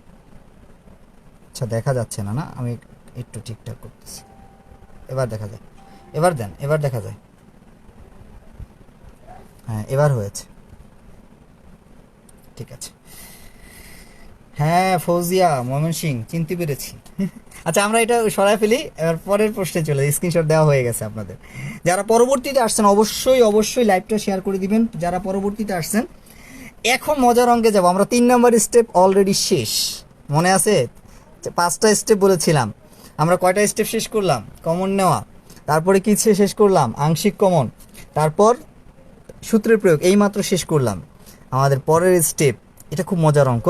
আচ্ছা দেখা যাচ্ছে না, না আমি একটু ঠিকঠাক করতেছি, এবার দেখা যায়, এবার দেন, এবার দেখা যায়, হ্যাঁ এবার হয়েছে, ঠিক আছে। হ্যাঁ ফৌজিয়া ময়মনসিং, চিনতে পেরেছি। আচ্ছা আমরা এটা সরাই ফেলি, এবার পরের প্রশ্নে চলে, স্ক্রিনশট দেওয়া হয়ে গেছে আপনাদের। যারা পরবর্তীতে আসছেন অবশ্যই অবশ্যই লাইভটা শেয়ার করে দিবেন, যারা পরবর্তীতে আসছেন। এখন মজার অঙ্কে যাব আমরা, 3 নম্বর স্টেপ অলরেডি শেষ, মনে আছে 5টা স্টেপ বলেছিলাম, আমরা কয়টা স্টেপ শেষ করলাম? কমন নেওয়া, তারপরে কি শেষ করলাম? আংশিক কমন, তারপর সূত্রের প্রয়োগ, এইমাত্র শেষ করলাম। আমাদের পরের স্টেপ, এটা খুব মজার অঙ্ক,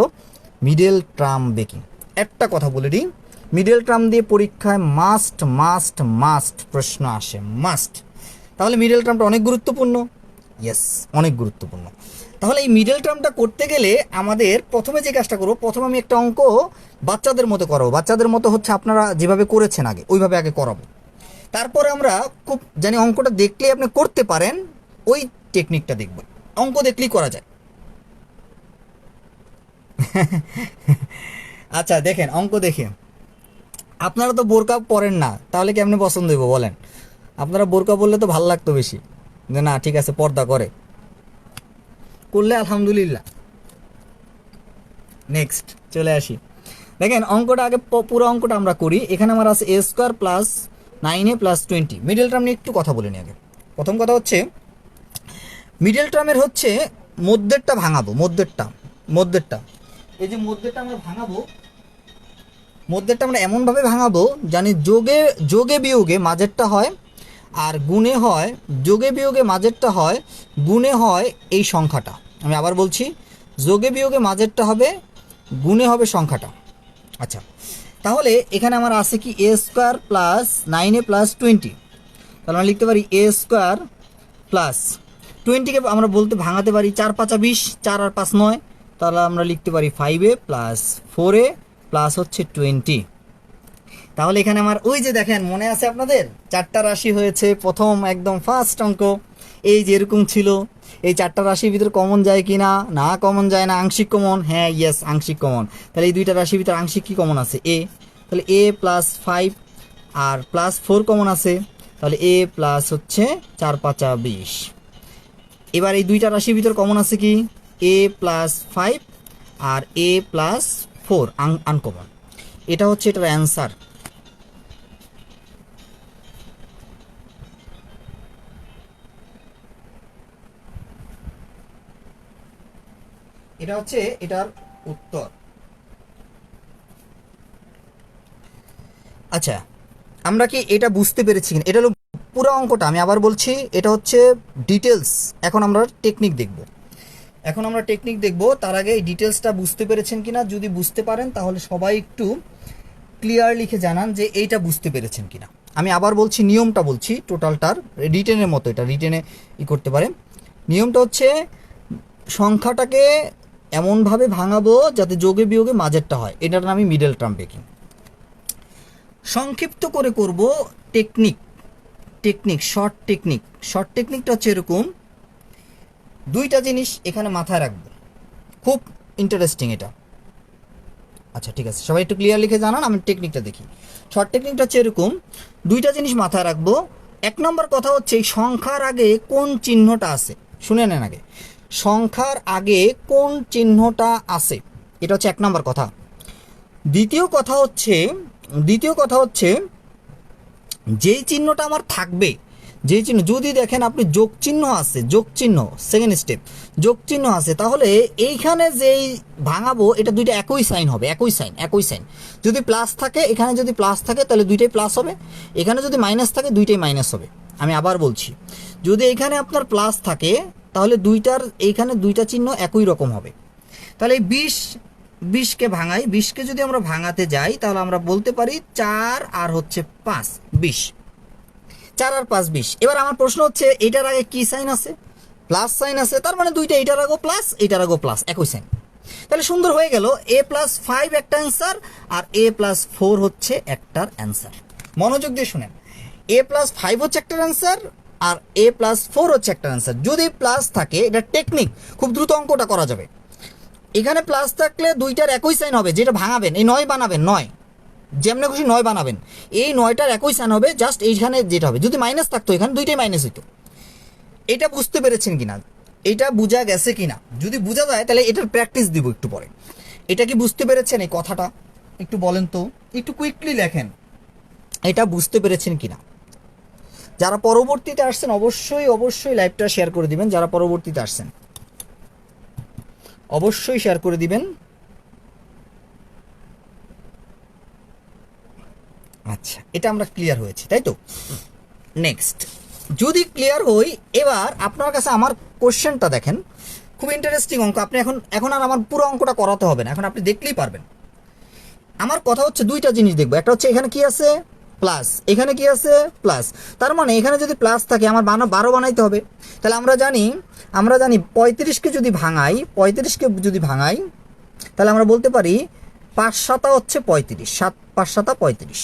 মিডল টার্ম বেকিং। একটা কথা বলে দিই, মিডল টার্ম দিয়ে পরীক্ষায় মাস্ট মাস্ট মাস্ট প্রশ্ন আসে, মাস্ট। তাহলে মিডল টার্মটা অনেক গুরুত্বপূর্ণ, ইয়েস অনেক গুরুত্বপূর্ণ। তাহলে এই মিডল টার্মটা করতে গেলে আমাদের প্রথমে যে কাজটা করবো, প্রথমে আমি একটা অঙ্ক বাচ্চাদের মতো করাবো, বাচ্চাদের মতো হচ্ছে আপনারা যেভাবে করেছেন আগে ওইভাবে আগে করাবো। তারপরে আমরা খুব জানি অঙ্কটা দেখলেই আপনি করতে পারেন, ওই টেকনিকটা দেখব, অঙ্ক দেখলেই করা যায়। আচ্ছা দেখেন অঙ্ক দেখে, আপনারা তো বোরকা পরেন না, তাহলে কেমনে পছন্দ হইব বলেন? আপনারা বোরকা পরলে তো ভালো লাগতো বেশি, যে না ঠিক আছে পর্দা করে, করলে আলহামদুলিল্লাহ। নেক্সট চলে আসি, দেখেন অঙ্কটা আগে পুরো অঙ্কটা আমরা করি। এখানে আমার আছে A square plus 9a plus 20। Middle term নিয়ে একটু কথা বলে নিই আগে। প্রথম কথা হচ্ছে মিডল টার্মের হচ্ছে মধ্যেরটা ভাঙাবো, মধ্যেরটা এই যে মধ্যেরটা আমরা ভাঙাবো, মধ্যেরটা আমরা এমনভাবে ভাঙাবো জানি যোগে যোগে বিয়োগে মাঝেরটা হয়, আর গুণে হয়, যোগে বিয়োগে মাঝেরটা হয়, গুণে হয় এই সংখ্যাটা। আমি আবার বলছি, যোগে বিয়োগে মাঝেরটা হবে, গুণে হবে সংখ্যাটা। আচ্ছা তাহলে এখানে আমার আছে কি এ স্কোয়ার প্লাস 9a প্লাস 20, তাহলে আমরা লিখতে পারি এ স্কোয়ার প্লাস 20কে আমরা বলতে ভাঙাতে পারি 4 5 20, 4 আর 5 9, তাহলে আমরা লিখতে পারি 5a প্লাস 4a প্লাস হচ্ছে 20। তাহলে এখানে আমার ওই যে দেখেন মনে আছে আপনাদের 4টা রাশি হয়েছে, প্রথম একদম ফার্স্ট অঙ্ক এই যে এরকম ছিল, এই 4টা রাশির ভিতরে কমন যায় কি না? না কমন যায় না, আংশিক কমন, হ্যাঁ ইয়েস আংশিক কমন। তাহলে এই দুইটা রাশির ভিতরে আংশিক কি কমন আছে? এ, তাহলে এ প্লাস 5 আর প্লাস 4 কমন আছে, তাহলে এ প্লাস হচ্ছে 4 5 20। এবার এই দুইটা রাশির ভিতরে কমন আছে কি? এ plus 5 R A plus 4 uncommon, এটা হচ্ছে এটার অ্যান্সার। এটা হচ্ছে এটার উত্তর। আচ্ছা আমরা কি এটা বুঝতে পেরেছি কিনা? এটা হলো পুরো অঙ্কটা, আমি আবার বলছি এটা হচ্ছে ডিটেলস। এখন আমরা টেকনিক দেখব, তার আগে এই ডিটেলসটা বুঝতে পেরেছেন কিনা। যদি বুঝতে পারেন তাহলে সবাই একটু ক্লিয়ার লিখে জানান যে এইটা বুঝতে পেরেছেন কিনা। আমি আবার বলছি, নিয়মটা বলছি টোটালটার, রিটেনের মতো, এটা রিটেনে করতে পারে। নিয়মটা হচ্ছে সংখ্যাটাকে এমনভাবে ভাঙাবো যাতে যোগে বিয়োগে মাঝেরটা হয়, এটার নামই মিডল টার্ম বেকিং। সংক্ষিপ্ত করে করব শর্ট টেকনিকটা হচ্ছে এরকম, দুইটা জিনিস এখানে মাথায় রাখবো, খুব ইন্টারেস্টিং এটা। আচ্ছা ঠিক আছে, সবাই একটু ক্লিয়ার লিখে জানান, আমি টেকনিকটা দেখি। শর্ট টেকনিকটা হচ্ছে এরকম, দুইটা জিনিস মাথায় রাখবো। এক নম্বর কথা হচ্ছে এই সংখ্যার আগে কোন চিহ্নটা আছে, শুনে নেন আগে, সংখ্যার আগে কোন চিহ্নটা আছে, এটা হচ্ছে এক নম্বর কথা। দ্বিতীয় কথা হচ্ছে যেই চিহ্নটা আমার থাকবে, যেই চিহ্ন, যদি দেখেন আপনি যোগ চিহ্ন আছে, যোগ চিহ্ন, সেকেন্ড স্টেপ, যোগ চিহ্ন আছে, তাহলে এইখানে যেই ভাঙাবো এটা দুইটা একই সাইন হবে, একই সাইন। যদি প্লাস থাকে, এখানে যদি প্লাস থাকে তাহলে দুইটাই প্লাস হবে, এখানে যদি মাইনাস থাকে দুইটাই মাইনাস হবে। আমি আবার বলছি, যদি এখানে আপনার প্লাস থাকে তাহলে দুইটার এইখানে দুইটা চিহ্ন একই রকম হবে। তাহলে এই 20কে ভাঙাই, 20কে যদি আমরা ভাঙাতে যাই তাহলে আমরা বলতে পারি 4 আর হচ্ছে 5, 20, 4 আর 5 20। এবার আমার প্রশ্ন হচ্ছে এটার আগে কি সাইন আছে, প্লাস সাইন আছে, তার মানে দুইটা, এটার আগেও প্লাস এটার আগেও প্লাস, একই সাইন। তাহলে সুন্দর হয়ে গেল, a+5 একটা অ্যান্সার আর a+4 হচ্ছে একটার অ্যান্সার। মনোযোগ দিয়ে শুনেন, a+5 হচ্ছে একটার অ্যান্সার আর a+4 হচ্ছে একটা অ্যান্সার। যদি প্লাস থাকে, এটা টেকনিক, খুব দ্রুত অঙ্কটা করা যাবে। এখানে প্লাস থাকলে দুইটার একই সাইন হবে, যেটা ভাঙাবেন এই 9 বানাবেন, 9 যেমন খুশি 9 বানাবেন, এই 9টার একই সাইন হবে, জাস্ট এইখানে যেটা হবে। যদি মাইনাস থাকতো এখানে দুইটাই মাইনাস হইতো। এটা বুঝতে পেরেছেন কিনা, এটা বোঝা গেছে কিনা? যদি বোঝা যায় তাহলে এটার প্র্যাকটিস দিব একটু পরে। এটা কি বুঝতে পেরেছেন এই কথাটা? একটু বলেন তো, একটু কুইকলি লেখেন, এটা বুঝতে পেরেছেন কিনা। যারা পরবর্তীতে আসছেন অবশ্যই লাইভটা শেয়ার করে দিবেন, যারা পরবর্তীতে আসছেন অবশ্যই শেয়ার করে দিবেন। আচ্ছা, এটা আমরা ক্লিয়ার হয়েছি, তাই তো? নেক্সট, যদি ক্লিয়ার হই, এবার আপনার কাছে আমার কোশ্চেনটা দেখেন, খুব ইন্টারেস্টিং অঙ্ক। আপনি এখন আর আমার পুরো অঙ্কটা করাতে হবে না, এখন আপনি দেখলেই পারবেন। আমার কথা হচ্ছে দুইটা জিনিস দেখবো, একটা হচ্ছে এখানে কি আছে প্লাস, এখানে কি আছে প্লাস, তার মানে এখানে যদি প্লাস থাকে আমার 12 বানাইতে হবে। তাহলে আমরা জানি 35কে যদি ভাঙাই তাহলে আমরা বলতে পারি 5 7 হচ্ছে 35, 7 5 7 35।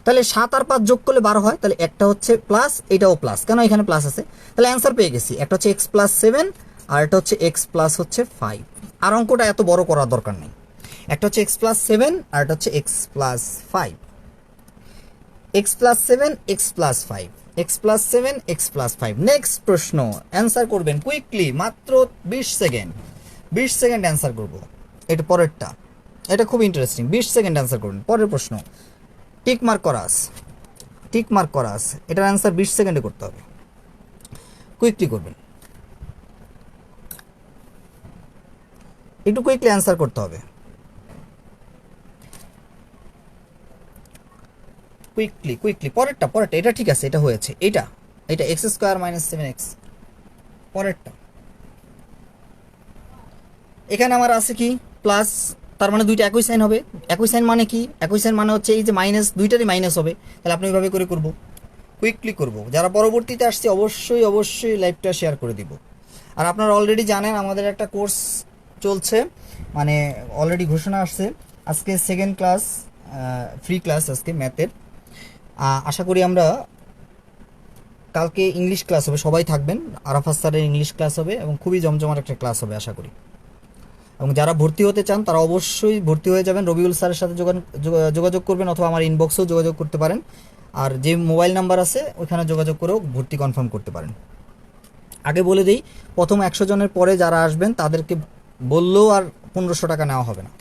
তাহলে 7 আর 5 যোগ করলে 12 হয়, তাহলে একটা হচ্ছে প্লাস, এটাও প্লাস, কেন এখানে প্লাস আছে। তাহলে অ্যান্সার পেয়ে গেছি, একটা হচ্ছে x+7 আর একটা হচ্ছে x+5। আর অঙ্কটা এত বড় করার দরকার নেই, একটা হচ্ছে x+7 আর একটা হচ্ছে x+5, x+7 x+5, x+7 x+5। Next প্রশ্ন, অ্যান্সার করবেন কুইকলি, মাত্র 20 সেকেন্ড অ্যান্সার করবো। এটা পরেরটা, এটা খুব ইন্টারেস্টিং, 20 সেকেন্ড অ্যান্সার করবেন। পরের প্রশ্ন, টিক মার্ক করা আছে, এটার অ্যান্সার 20 সেকেন্ডে করতে হবে, কুইকলি করবেন, একটু কুইকলি অ্যান্সার করতে হবে, কুইকলি। পরেরটা, এটা ঠিক আছে, এটা হয়েছে, এটা x² - 7x। পরেরটা, এখানে আমার আছে কি প্লাস, তার মানে দুইটা একই সাইন হবে। একই সাইন মানে কি? একই সাইন মানে হচ্ছে এই যে মাইনাস, দুইটারই মাইনাস হবে। তাহলে আপনি ওইভাবে করে করবো, কুইকলি করব। যারা পরবর্তীতে আসছে অবশ্যই লাইভটা শেয়ার করে দিব। আর আপনারা অলরেডি জানেন আমাদের একটা কোর্স চলছে, মানে অলরেডি ঘোষণা আসছে, আজকে সেকেন্ড ক্লাস, ফ্রি ক্লাস আজকে ম্যাথের। আশা করি আমরা কালকে ইংলিশ ক্লাস হবে, সবাই থাকবেন, আরাফাত স্যারের ইংলিশ ক্লাস হবে এবং খুবই জমজমাট একটা ক্লাস হবে আশা করি। এবং যারা ভর্তি হতে চান তারা অবশ্যই ভর্তি হয়ে যাবেন, রবিউল স্যারের সাথে যোগাযোগ করবেন, অথবা আমার ইনবক্সেও যোগাযোগ করতে পারেন। আর যে মোবাইল নাম্বার আছে ওইখানে যোগাযোগ করেও ভর্তি কনফার্ম করতে পারেন। আগে বলে দিই, প্রথম 100 জনের পরে যারা আসবেন তাদেরকে বললেও আর 1500 টাকা নেওয়া হবে না।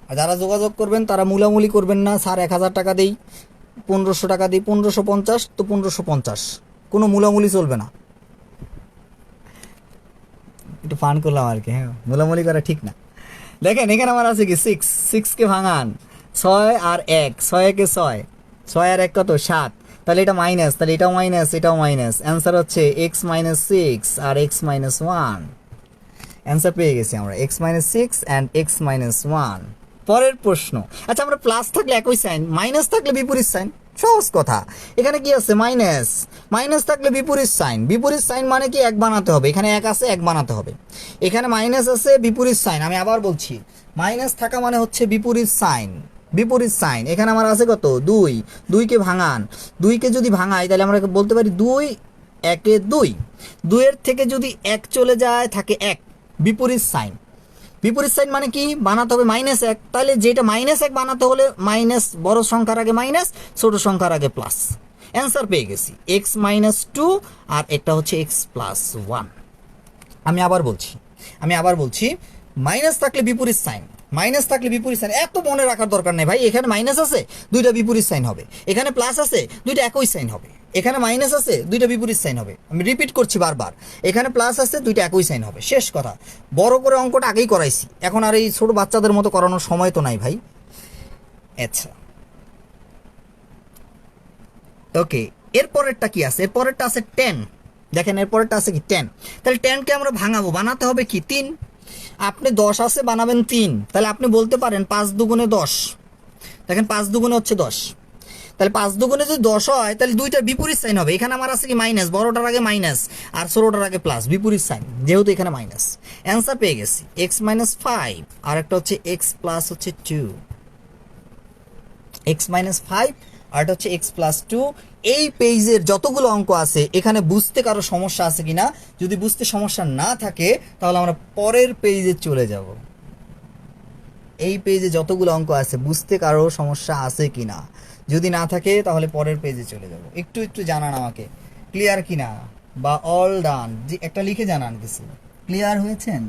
আর যারা যোগাযোগ করবেন তারা মূলামূলি করবেন না, স্যার 1000 টাকা দেই, 1500 টাকা দিই, 1550 তো 1550, কোনো মূলামূলি চলবে না। একটু ফান করলাম আর কি, হ্যাঁ, মূলামূলি করা ঠিক না। দেখেন এখানে আমার আছে কি 6কে ভাঙান, 6 আর 1, 6 একে 6, 6 আর 1 কত 7, তাহলে এটা মাইনাস, তাহলে এটাও মাইনাস, অ্যান্সার হচ্ছে x - 6 আর x - 1। অ্যান্সার পেয়ে গেছি আমরা, x - 6 অ্যান্ড x - 1। পরের প্রশ্ন, আচ্ছা আমরা প্লাস থাকলে একই সাইন, মাইনাস থাকলে বিপরীত সাইন, সহজ কথা। এখানে কি আছে মাইনাস থাকলে বিপরীত সাইন মানে কি 1 বানাতে হবে, এখানে 1 আছে 1 বানাতে হবে, এখানে মাইনাস আছে বিপরীত সাইন। আমি আবার বলছি, মাইনাস থাকা মানে হচ্ছে বিপরীত সাইন। এখানে আমার আছে কত 2কে ভাঙান, 2কে যদি ভাঙাই তাহলে আমরা বলতে পারি 2 একে 2, 2-এর থেকে যদি 1 চলে যায় থাকে 1, বিপরীত সাইন। বিপরীত সাইন মানে কি, বানাতে হবে -1, তাহলে যেটা -1 বানাতে হলে মাইনাস, বড় সংখ্যার আগে মাইনাস, ছোট সংখ্যার আগে প্লাস। অ্যান্সার পেয়ে গেছি x-2 আর একটা হচ্ছে x+1। আমি আবার বলছি মাইনাস থাকলে বিপরীত সাইন, এত মনে রাখার দরকার নেই ভাই। এখানে মাইনাস আছে, দুইটা বিপরীত সাইন হবে। এখানে প্লাস আছে, দুইটা একই সাইন হবে। এখানে মাইনাস আছে, দুইটা বিপরীত সাইন হবে। আমি রিপিট করছি বারবার, এখানে প্লাস আছে, দুইটা একই সাইন হবে। শেষ কথা। বড় করে অঙ্কটা আগেই করাইছি, এখন আর এই ছোট বাচ্চাদের মতো করানোর সময় তো নাই ভাই। আচ্ছা, ওকে, এরপরেরটা কি আছে? এরপরেরটা আছে 10। দেখেন এরপরেরটা আছে কি 10। তাহলে 10কে আমরা ভাঙাবো, বানাতে হবে কি 3। আপনি 10 আছে, বানাবেন 3। তাহলে আপনি বলতে পারেন 5 দুগুণে 10। দেখেন 5 দুগুণে হচ্ছে 10। তাহলে 5 দুগুণে যদি 10 হয়, তাহলে দুইটার বিপরীত সাইন হবে। এখানে আমার আছে কি মাইনাস, বড়টার আগে মাইনাস আর ছোটটার আগে প্লাস, বিপরীত সাইন, যেহেতু এখানে মাইনাস। অ্যান্সার পেয়ে গেছি x-5 আর একটা হচ্ছে x+2, x-5 আর এটা হচ্ছে x+2। এই পেজের যতগুলো অঙ্ক আছে এখানে বুঝতে কারো সমস্যা আছে কিনা, যদি বুঝতে সমস্যা না থাকে তাহলে আমরা পরের পেজে চলে যাব। এই পেজে যতগুলো অঙ্ক আছে বুঝতে কারো সমস্যা আছে কিনা, যদি না থাকে তাহলে পরের পেজে চলে যাব। একটু জানান আমাকে ক্লিয়ার কিনা, বা অল ডান, একটা লিখে জানান কিছু ক্লিয়ার হয়েছেন।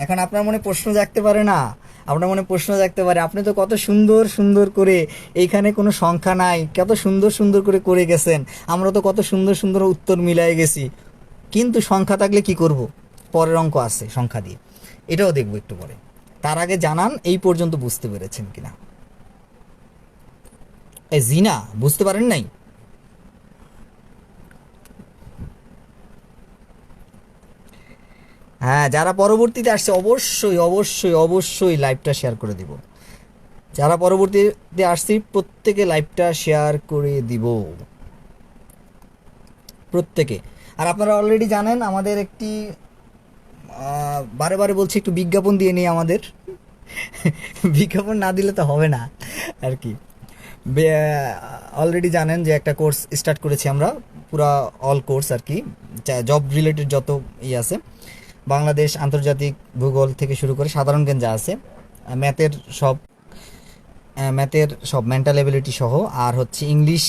এখন আপনার মনে প্রশ্ন জাগতে পারে না, আপনি তো কত সুন্দর করে, এইখানে কোনো সংখ্যা নাই, কত সুন্দর করে গেছেন। আমরা তো কত সুন্দর উত্তর মিলাই গেছি, কিন্তু সংখ্যা থাকলে কি করব? পরের অঙ্ক আছে সংখ্যা দিয়ে, এটাও দেখবো একটু পরে। তার আগে জানান এই পর্যন্ত বুঝতে পেরেছেন কিনা। জিনা, বুঝতে পারেন নাই? হ্যাঁ, যারা পরবর্তীতে আসছে অবশ্যই লাইভটা শেয়ার করে দিব। যারা পরবর্তীতে আসছি প্রত্যেকে লাইভটা শেয়ার করে দিব, প্রত্যেকে। আর আপনারা অলরেডি জানেন আমাদের একটি, বারে বলছি, একটু বিজ্ঞাপন দিয়ে নিই আমাদের। বিজ্ঞাপন না দিলে তো হবে না আর কি। অলরেডি জানেন যে একটা কোর্স স্টার্ট করেছি আমরা, পুরা অল কোর্স আর কি, জব রিলেটেড যত আছে, বাংলাদেশ, আন্তর্জাতিক, ভূগোল থেকে শুরু করে সাধারণ জ্ঞান যা আছে, ম্যাথের সব মেন্টাল এবিলিটি সহ, আর হচ্ছে ইংলিশ,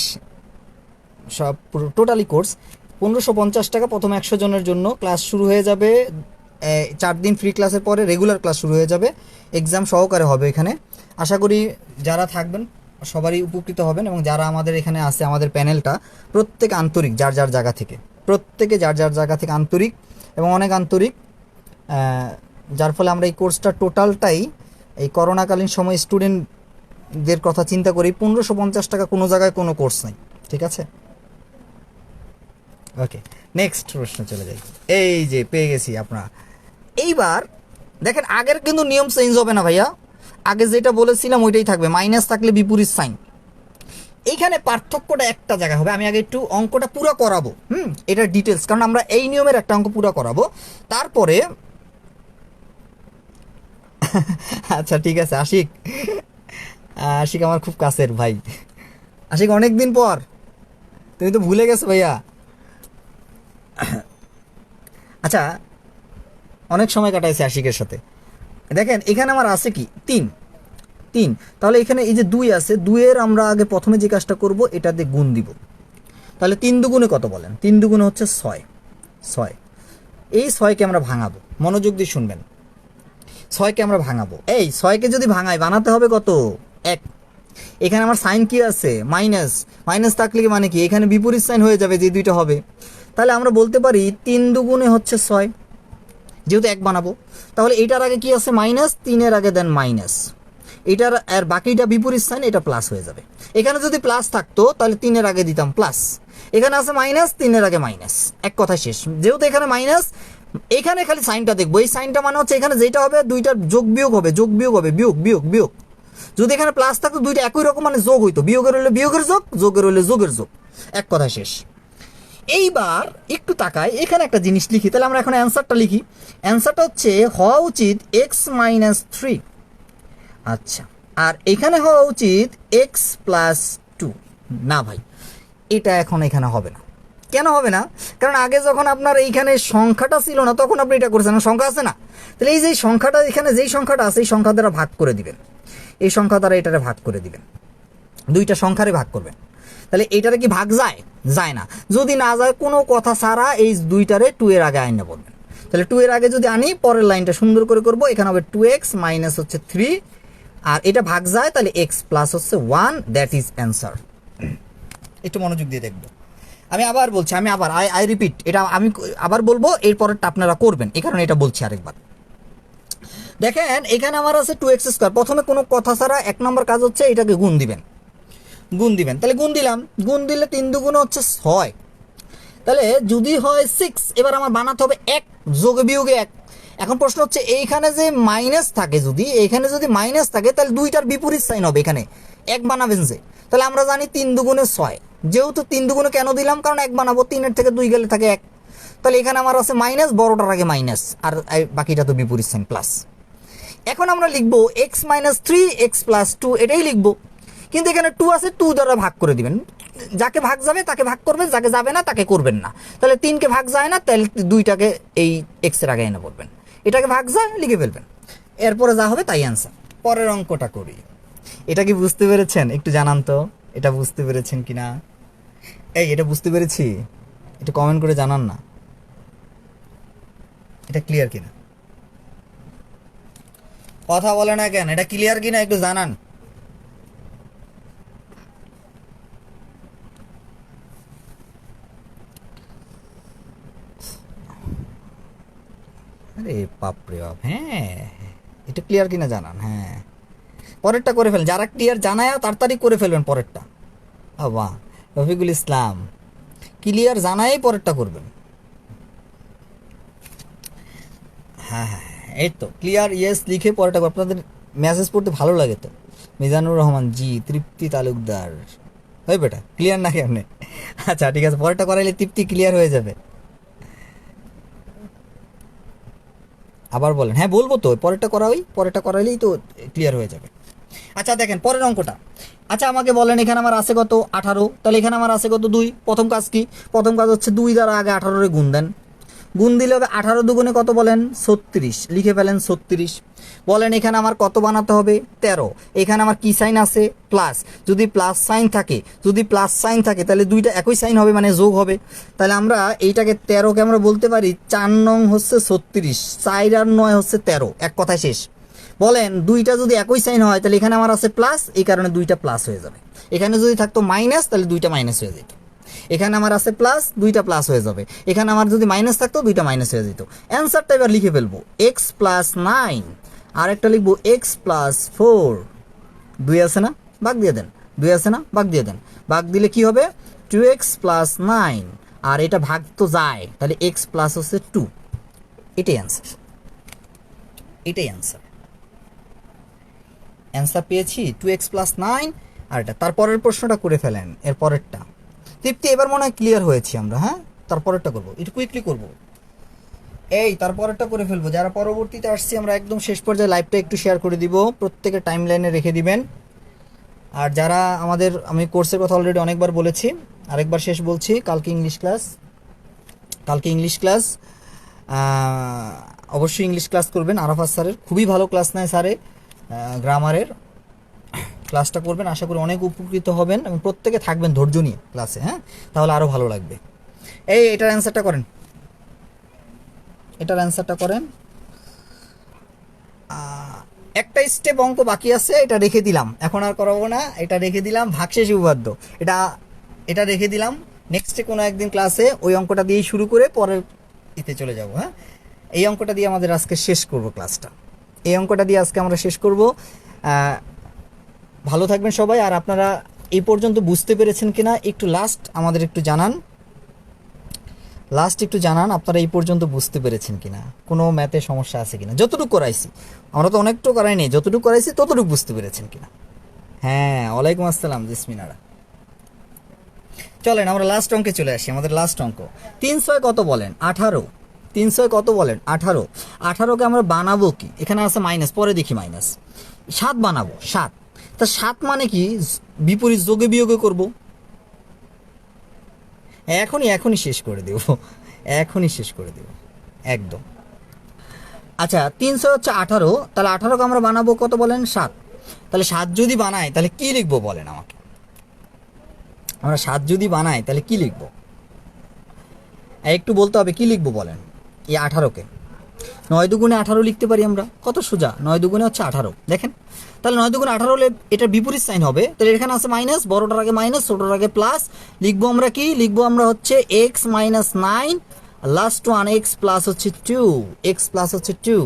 সব পুরো টোটালি কোর্স 1550 টাকা। প্রথম 100 জনের জন্য ক্লাস শুরু হয়ে যাবে, 4 দিন ফ্রি ক্লাসের পরে রেগুলার ক্লাস শুরু হয়ে যাবে, এক্সাম সহকারে হবে এখানে। আশা করি যারা থাকবেন সবারই উপকৃত হবেন। এবং যারা আমাদের এখানে আছে, আমাদের প্যানেলটা প্রত্যেকে আন্তরিক, যার জায়গা থেকে, প্রত্যেকে যার জায়গা থেকে আন্তরিক এবং অনেক আন্তরিক, যার ফলে আমরা এই কোর্সটা টোটালটাই এই করোনাকালীন সময় স্টুডেন্টদের কথা চিন্তা করি। 1550 টাকা, কোনো জায়গায় কোনো কোর্স নেই, ঠিক আছে? ওকে, নেক্সট প্রশ্ন চলে যাই। এই যে পেয়ে গেছি আপনারা। এইবার দেখেন, আগের কিন্তু নিয়ম চেঞ্জ হবে না ভাইয়া, আগে যেটা বলেছিলাম ওইটাই থাকবে, মাইনাস থাকলে বিপরীত সাইন। এইখানে পার্থক্যটা একটা জায়গা হবে। আমি আগে একটু অঙ্কটা পুরো করাবো, এটা ডিটেলস, কারণ আমরা এই নিয়মের একটা অঙ্ক পুরো করাবো, তারপরে আচ্ছা ঠিক আছে। আশিক আমার খুব কাছের ভাই। আশিক, অনেকদিন পর, তুমি তো ভুলে গেছো ভাইয়া। আচ্ছা, অনেক সময় কাটাইছে আশিকের সাথে। দেখেন এখানে আমার আছে কি 3, তাহলে এখানে এই যে 2 আছে, 2-এর আমরা আগে প্রথমে যে কাজটা করব, এটা দিয়ে গুণ দিব। তাহলে 3 দুগুণে কত বলেন? 3 দুগুণে হচ্ছে 6। এই 6কে আমরা ভাঙাবো, মনোযোগ দিয়ে শুনবেন। 6কে আমরা ভাঙাবো, এই 6কে যদি ভাঙাই বানাতে হবে কত? 1। এখানে আমার সাইন কি আছে? মাইনাস থাকলে মানে কি, এখানে বিপরীত সাইন হয়ে যাবে, যে দুইটা হবে। তাহলে আমরা বলতে পারি 3 দুগুণে হচ্ছে 6, যেহেতু 1 বানাবো। তাহলে এটার আগে কি আছে? মাইনাস, 3-এর আগে দেন মাইনাস, এটার আর বাকিটা বিপরীত সাইন, এটা প্লাস হয়ে যাবে। এখানে যদি প্লাস থাকতো তাহলে 3-এর আগে দিতাম প্লাস, এখানে আছে মাইনাস, 3-এর আগে মাইনাস, এক কথা শেষ। যেহেতু এখানে মাইনাস, এখানে খালি সাইনটা দেখবো। এই সাইনটা মানে হচ্ছে এখানে যেটা হবে, দুইটার যোগ বিয়োগ হবে, বিয়োগ। যদি এখানে প্লাস থাকতো, দুইটা একই রকম মানে যোগ হইতো, বিয়োগের হইলে বিয়োগের যোগ, যোগের হইলে যোগের যোগ, এক কথা শেষ। এইবার একটু তাকাই, এখানে একটা জিনিস লিখি। তাহলে আমরা এখন অ্যান্সারটা লিখি। অ্যান্সারটা হচ্ছে হওয়া উচিত x-3। আচ্ছা, আর এখানে হওয়া উচিত x+2। না ভাই, এটা এখন এখানে হবে না। কেন হবে না? কারণ আগে যখন আপনার এইখানে সংখ্যাটা ছিল না তখন আপনি এটা করেছেন, সংখ্যা আছে না, তাহলে এই যে সংখ্যাটা এখানে যেই সংখ্যাটা আছে এই সংখ্যা দ্বারা ভাগ করে দিবেন, এই সংখ্যা দ্বারা এটারে ভাগ করে দিবেন, দুইটা সংখ্যারে ভাগ করবেন। তাহলে এইটারে কি ভাগ যায়? যায় না। যদি না যায় কোনো কথা ছাড়া এই দুইটারে 2 এর আগে আইনা বলবেন। তাহলে 2 এর আগে যদি আনি পরের লাইনটা সুন্দর করে করব, এখানে হবে 2x মাইনাস হচ্ছে 3, আর এটা ভাগ যায় তাহলে x প্লাস হচ্ছে 1, দ্যাট ইজ অ্যান্সার। একটু মনোযোগ দিয়ে দেখবো। আমি আবার বলছি, আমি আবার আই রিপিট, এটা আমি আবার বলবো, এরপরেরটা আপনারা করবেন, এই কারণে এটা বলছি আরেকবার। দেখেন এখানে আমার আছে 2x স্কোয়ার, প্রথমে কোনো কথা ছাড়া 1 নম্বর কাজ হচ্ছে এটাকে গুণ দিবেন, গুণ দিবেন। তাহলে গুণ দিলাম, গুণ দিলে 3 দুগুণ হচ্ছে 6, তাহলে যদি হয় 6, এবার আমার বানাতে হবে 1 যোগে বিয়োগে 1। এখন প্রশ্ন হচ্ছে এইখানে যে মাইনাস থাকে, যদি এইখানে যদি মাইনাস থাকে তাহলে দুইটার বিপরীত সাইন হবে, এখানে 1 বানাবেন যে, তাহলে আমরা জানি 3 দুগুণে 6, যেহেতু 3 দুগুণে কেন দিলাম, কারণ 1 বানাবো, 3-এর থেকে 2 গেলে থাকে 1, তাহলে এখানে আমার আছে মাইনাস, বড়টার আগে মাইনাস, আর বাকিটা তো বিপরীত সাইন প্লাস। এখন আমরা লিখবো x মাইনাস 3x প্লাস 2, এটাই লিখবো, কিন্তু এখানে 2 আছে, 2 দ্বারা ভাগ করে দিবেন, যাকে ভাগ যাবে তাকে ভাগ করবেন, যাকে যাবে না তাকে করবেন না। তাহলে 3কে ভাগ যায় না, তাহলে 2টাকে এই x এর আগে এনে বলবেন, এটাকে ভাগ যায় লিখে ফেলবেন, এরপরে যা হবে তাই অ্যান্সার। পরের অঙ্কটা করি। এটা কি বুঝতে পেরেছেন? একটু জানান তো এটা বুঝতে পেরেছেন কিনা। এই এটা বুঝতে পেরেছি, একটু কমেন্ট করে জানান না এটা ক্লিয়ার কিনা। কথা বলে না কেন, এটা ক্লিয়ার কিনা একটু জানান। আরে বাপরে বাপ, হ্যাঁ এটা ক্লিয়ার কিনা জানান। হ্যাঁ পরেরটা করে ফেলেন, যারা ক্লিয়ার জানায় তাড়াতাড়ি করে ফেলবেন পরেরটা। বাহ রফিকুল ইসলাম, ক্লিয়ার জানাই পরেরটা করবেন। হ্যাঁ হ্যাঁ এই তো ক্লিয়ার ইয়েস লিখে পরেরটা, আপনাদের মেসেজ পড়তে ভালো লাগে তো। মিজানুর রহমান জি, তৃপ্তি তালুকদার, ওই বেটা ক্লিয়ার না কেমনে? আচ্ছা ঠিক আছে, পরেরটা করাইলে তৃপ্তি ক্লিয়ার হয়ে যাবে। আবার বলেন। হ্যাঁ বলবো তো, পরেরটা করা, ওই পরেরটা করাইলেই তো ক্লিয়ার হয়ে যাবে। আচ্ছা দেখেন পরের অঙ্কটা। আচ্ছা আমাকে বলেন এখানে আমার আছে কত 18, তাহলে এখানে আমার আছে কত 2। প্রথম কাজ কি? প্রথম কাজ হচ্ছে 2 দ্বারা আগে 18-রে গুণ দেন, গুণ দিলে হবে 18 দুগুণে কত বলেন 36, লিখে ফেলেন 36। বলেন এখানে আমার কত বানাতে হবে 13, এখানে আমার কি সাইন আছে প্লাস, যদি প্লাস সাইন থাকে, যদি প্লাস সাইন থাকে তাহলে দুইটা একই সাইন হবে মানে যোগ হবে। তাহলে আমরা এইটাকে 13কে আমরা বলতে পারি 4 নং হচ্ছে 36, 4 আর 9 হচ্ছে 13, এক কথায় শেষ। বলেন দুইটা যদি একই সাইন হয় তাহলে এখানে আমার আছে প্লাস, এই কারণে দুইটা প্লাস হয়ে যাবে। এখানে যদি থাকতো মাইনাস তাহলে দুইটা মাইনাস হয়ে যেত। এখানে আমার আছে প্লাস, দুইটা প্লাস হয়ে যাবে। এখানে আমার যদি মাইনাস থাকতো দুইটা মাইনাস হয়ে যেত। অ্যান্সারটা এবার লিখে ফেলবো x প্লাস 9, আর একটা লিখবো x প্লাস 4। 2 আছে না, ভাগ দিয়ে দেন, 2 আছে না, ভাগ দিয়ে দেন। ভাগ দিলে কি হবে 2x প্লাস 9, আর এটা ভাগ তো যায়, তাহলে x প্লাস হচ্ছে 2। এটাই অ্যান্সার, এটাই অ্যান্সার। অ্যান্সার পেয়েছি 2x প্লাস 9, আর এটা তারপরের প্রশ্নটা করে ফেলেন, এর পরেরটা। তৃপ্তি এবার মনে হয় ক্লিয়ার হয়েছি আমরা। হ্যাঁ তারপরেরটা করবো, একটু কুইকলি করবো, এই তারপরেরটা করে ফেলবো। যারা পরবর্তীতে আসছি আমরা একদম শেষ পর্যায়ে লাইভটা একটু শেয়ার করে দিব, প্রত্যেকের টাইম লাইনে রেখে দিবেন। আর যারা আমাদের, আমি কোর্সের কথা অলরেডি অনেকবার বলেছি, আরেকবার শেষ বলছি, কালকে ইংলিশ ক্লাস, কালকে ইংলিশ ক্লাস, অবশ্যই ইংলিশ ক্লাস করবেন। আরাফাত স্যারের খুবই ভালো ক্লাস নেয় স্যারে, গ্রামারের ক্লাসটা করবেন, আশা করি অনেক উপকৃত হবেন এবং প্রত্যেকে থাকবেন ধৈর্য নিয়ে ক্লাসে। হ্যাঁ তাহলে আরও ভালো লাগবে। এটার অ্যান্সারটা করেন, এটার অ্যান্সারটা করেন। একটা স্টেপ অঙ্ক বাকি আছে, এটা রেখে দিলাম, এখন আর করাবো না, এটা রেখে দিলাম, ভাগশেষ উপপাদ্য, এটা রেখে দিলাম। নেক্সটে কোনো একদিন ক্লাসে ওই অঙ্কটা দিয়েই শুরু করে পরের ইতে চলে যাব। হ্যাঁ এই অঙ্কটা দিয়ে আমাদের আজকে শেষ করব ক্লাসটা, এই অঙ্কটা দিয়ে আজকে আমরা শেষ করব। ভালো থাকবেন সবাই। আর আপনারা এই পর্যন্ত বুঝতে পেরেছেন কিনা একটু লাস্ট আমাদের একটু জানান, লাস্ট একটু জানান আপনারা এই পর্যন্ত বুঝতে পেরেছেন কিনা, কোনো ম্যাথে সমস্যা আছে কিনা। যতটুকু করাইছি, আমরা তো অনেকটু করাইনি, যতটুকু করাইছি ততটুকু বুঝতে পেরেছেন কিনা। হ্যাঁ ওয়ালাইকুম আসসালাম জেসমিনারা। চলেন আমরা লাস্ট অঙ্কে চলে আসি। আমাদের লাস্ট অঙ্ক 300 কত বলেন 18, 300 কত বলেন 18। 18কে আমরা বানাবো কি, এখানে আছে মাইনাস, পরে দেখি মাইনাস। 7 বানাবো, 7, তা 7 মানে কি বিপরীত যোগে বিয়োগে করব। এখনই শেষ করে দেব, এখনই শেষ করে দেব একদম। আচ্ছা 300 হচ্ছে 18, তাহলে 18কে আমরা বানাবো কত বলেন 7। তাহলে 7 যদি বানাই তাহলে কি লিখবো বলেন আমাকে, আমরা 7 যদি বানাই তাহলে কি লিখবো, একটু বলতে হবে কি লিখবো বলেন। এই 18কে 9 দুগুণে 18 লিখতে পারি আমরা, কত সোজা, 9 দুগুণে হচ্ছে 18 দেখেন। তাহলে 9 দুগুণে 18 হলে এটার বিপরীত সাইন হবে, তাহলে এখানে আছে মাইনাস, বড়টার আগে মাইনাস ছোটটার আগে প্লাস, লিখবো আমরা কি লিখবো আমরা হচ্ছে x minus 9, last one x plus হচ্ছে 2, এক্স প্লাস হচ্ছে 2।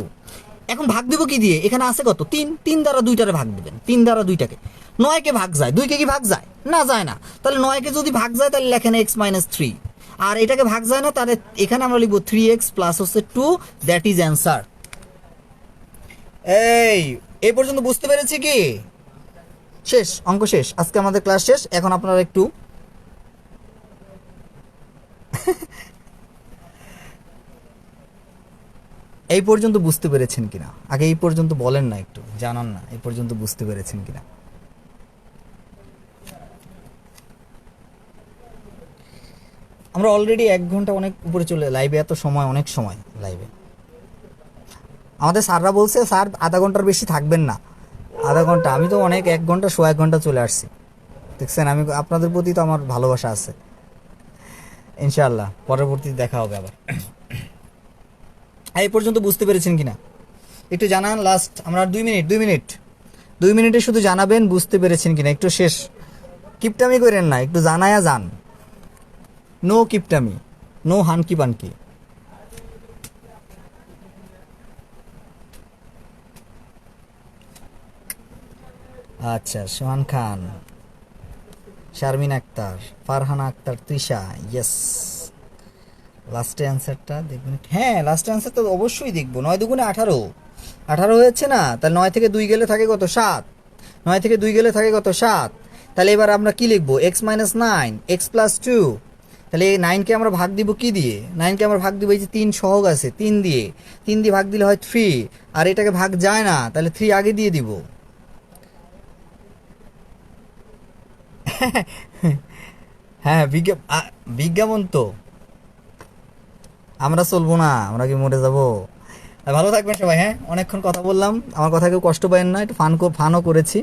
এখন ভাগ দেবো কি দিয়ে, এখানে আছে কত 3, 3 দ্বারা 2টারে ভাগ দেবেন, 3 দ্বারা 2টাকে, 9কে ভাগ যায়, 2কে কি ভাগ যায় না, যায় না, তাহলে 9কে যদি ভাগ যায় তাহলে লেখেন এক্স মাইনাস 3, আর এটাকে ভাগ যায় না, তাহলে এখানে আমরা লিখবো 3x প্লাস হচ্ছে 2, দ্যাট ইজ অ্যান্সার। এই পর্যন্ত বুঝতে পেরেছি কি, শেষ অঙ্ক শেষ, আজকে আমাদের ক্লাস শেষ। এখন আপনারা একটু এই পর্যন্ত বুঝতে পেরেছেন কিনা, আগে এই পর্যন্ত বলেন না, একটু জানান না এই পর্যন্ত বুঝতে পেরেছেন কিনা। আমরা অলরেডি 1 ঘন্টা অনেক উপরে চলে, লাইভে এত সময়, অনেক সময় লাইভে। আমাদের স্যাররা বলছে স্যার আধা ঘন্টার বেশি থাকবেন না, আধা ঘন্টা, আমি তো অনেক 1 ঘন্টা 1 ঘন্টা চলে আসছি, দেখছেন আমি আপনাদের প্রতি তো আমার ভালোবাসা আছে। ইনশাআল্লাহ পরবর্তীতে দেখা হবে আবার। এই পর্যন্ত বুঝতে পেরেছেন কিনা একটু জানান, লাস্ট আমরা 2 মিনিটে শুধু জানাবেন বুঝতে পেরেছেন কিনা, একটু শেষ, কিপটামি করেন না, একটু জানায়া যান, নো কিপটামি, নো হানকি পানকি। আচ্ছা সোহান খান, শারমিন আক্তার, ফারহানা আক্তার, তৃষা, ইয়েস। লাস্টে অ্যান্সারটা দেখবেন, হ্যাঁ লাস্টে অ্যান্সার তো অবশ্যই দেখবো। 9 দুগুণে 18, 18 হয়েছে না, তাহলে 9 থেকে 2 গেলে থাকে কত 7, 9 থেকে 2 গেলে থাকে কত 7। তাহলে এবার আমরা কি লিখবো, এক্স মাইনাস 9 এক্স প্লাস 2। তাহলে এই 9কে আমরা ভাগ দিব কি দিয়ে, 9কে আমরা ভাগ দিব এই যে 3 সহগ আছে 3 দিয়ে, 3 দিয়ে ভাগ দিলে হয় 3, আর এটাকে ভাগ যায় না, তাহলে 3 আগে দিয়ে দিব। হ্যাঁ বিজ্ঞাপন তো আমরা চলবো না, আমরা কি মরে যাবো। ভালো থাকবেন সবাই, হ্যাঁ অনেকক্ষণ কথা বললাম, আমার কথা কেউ কষ্ট পাবেন না, একটু ফানও করেছি।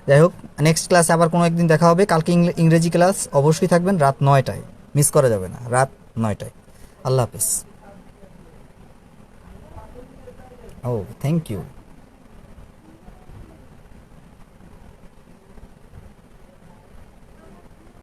যাই হোক নেক্সট ক্লাসে আবার কোনো একদিন দেখা হবে, কালকে ইংরেজি ক্লাস অবশ্যই থাকবেন রাত 9টায়, মিস করা যাবে না, রাত 9টায়। আল্লাহ হাফেজ। ও থ্যাংক ইউ।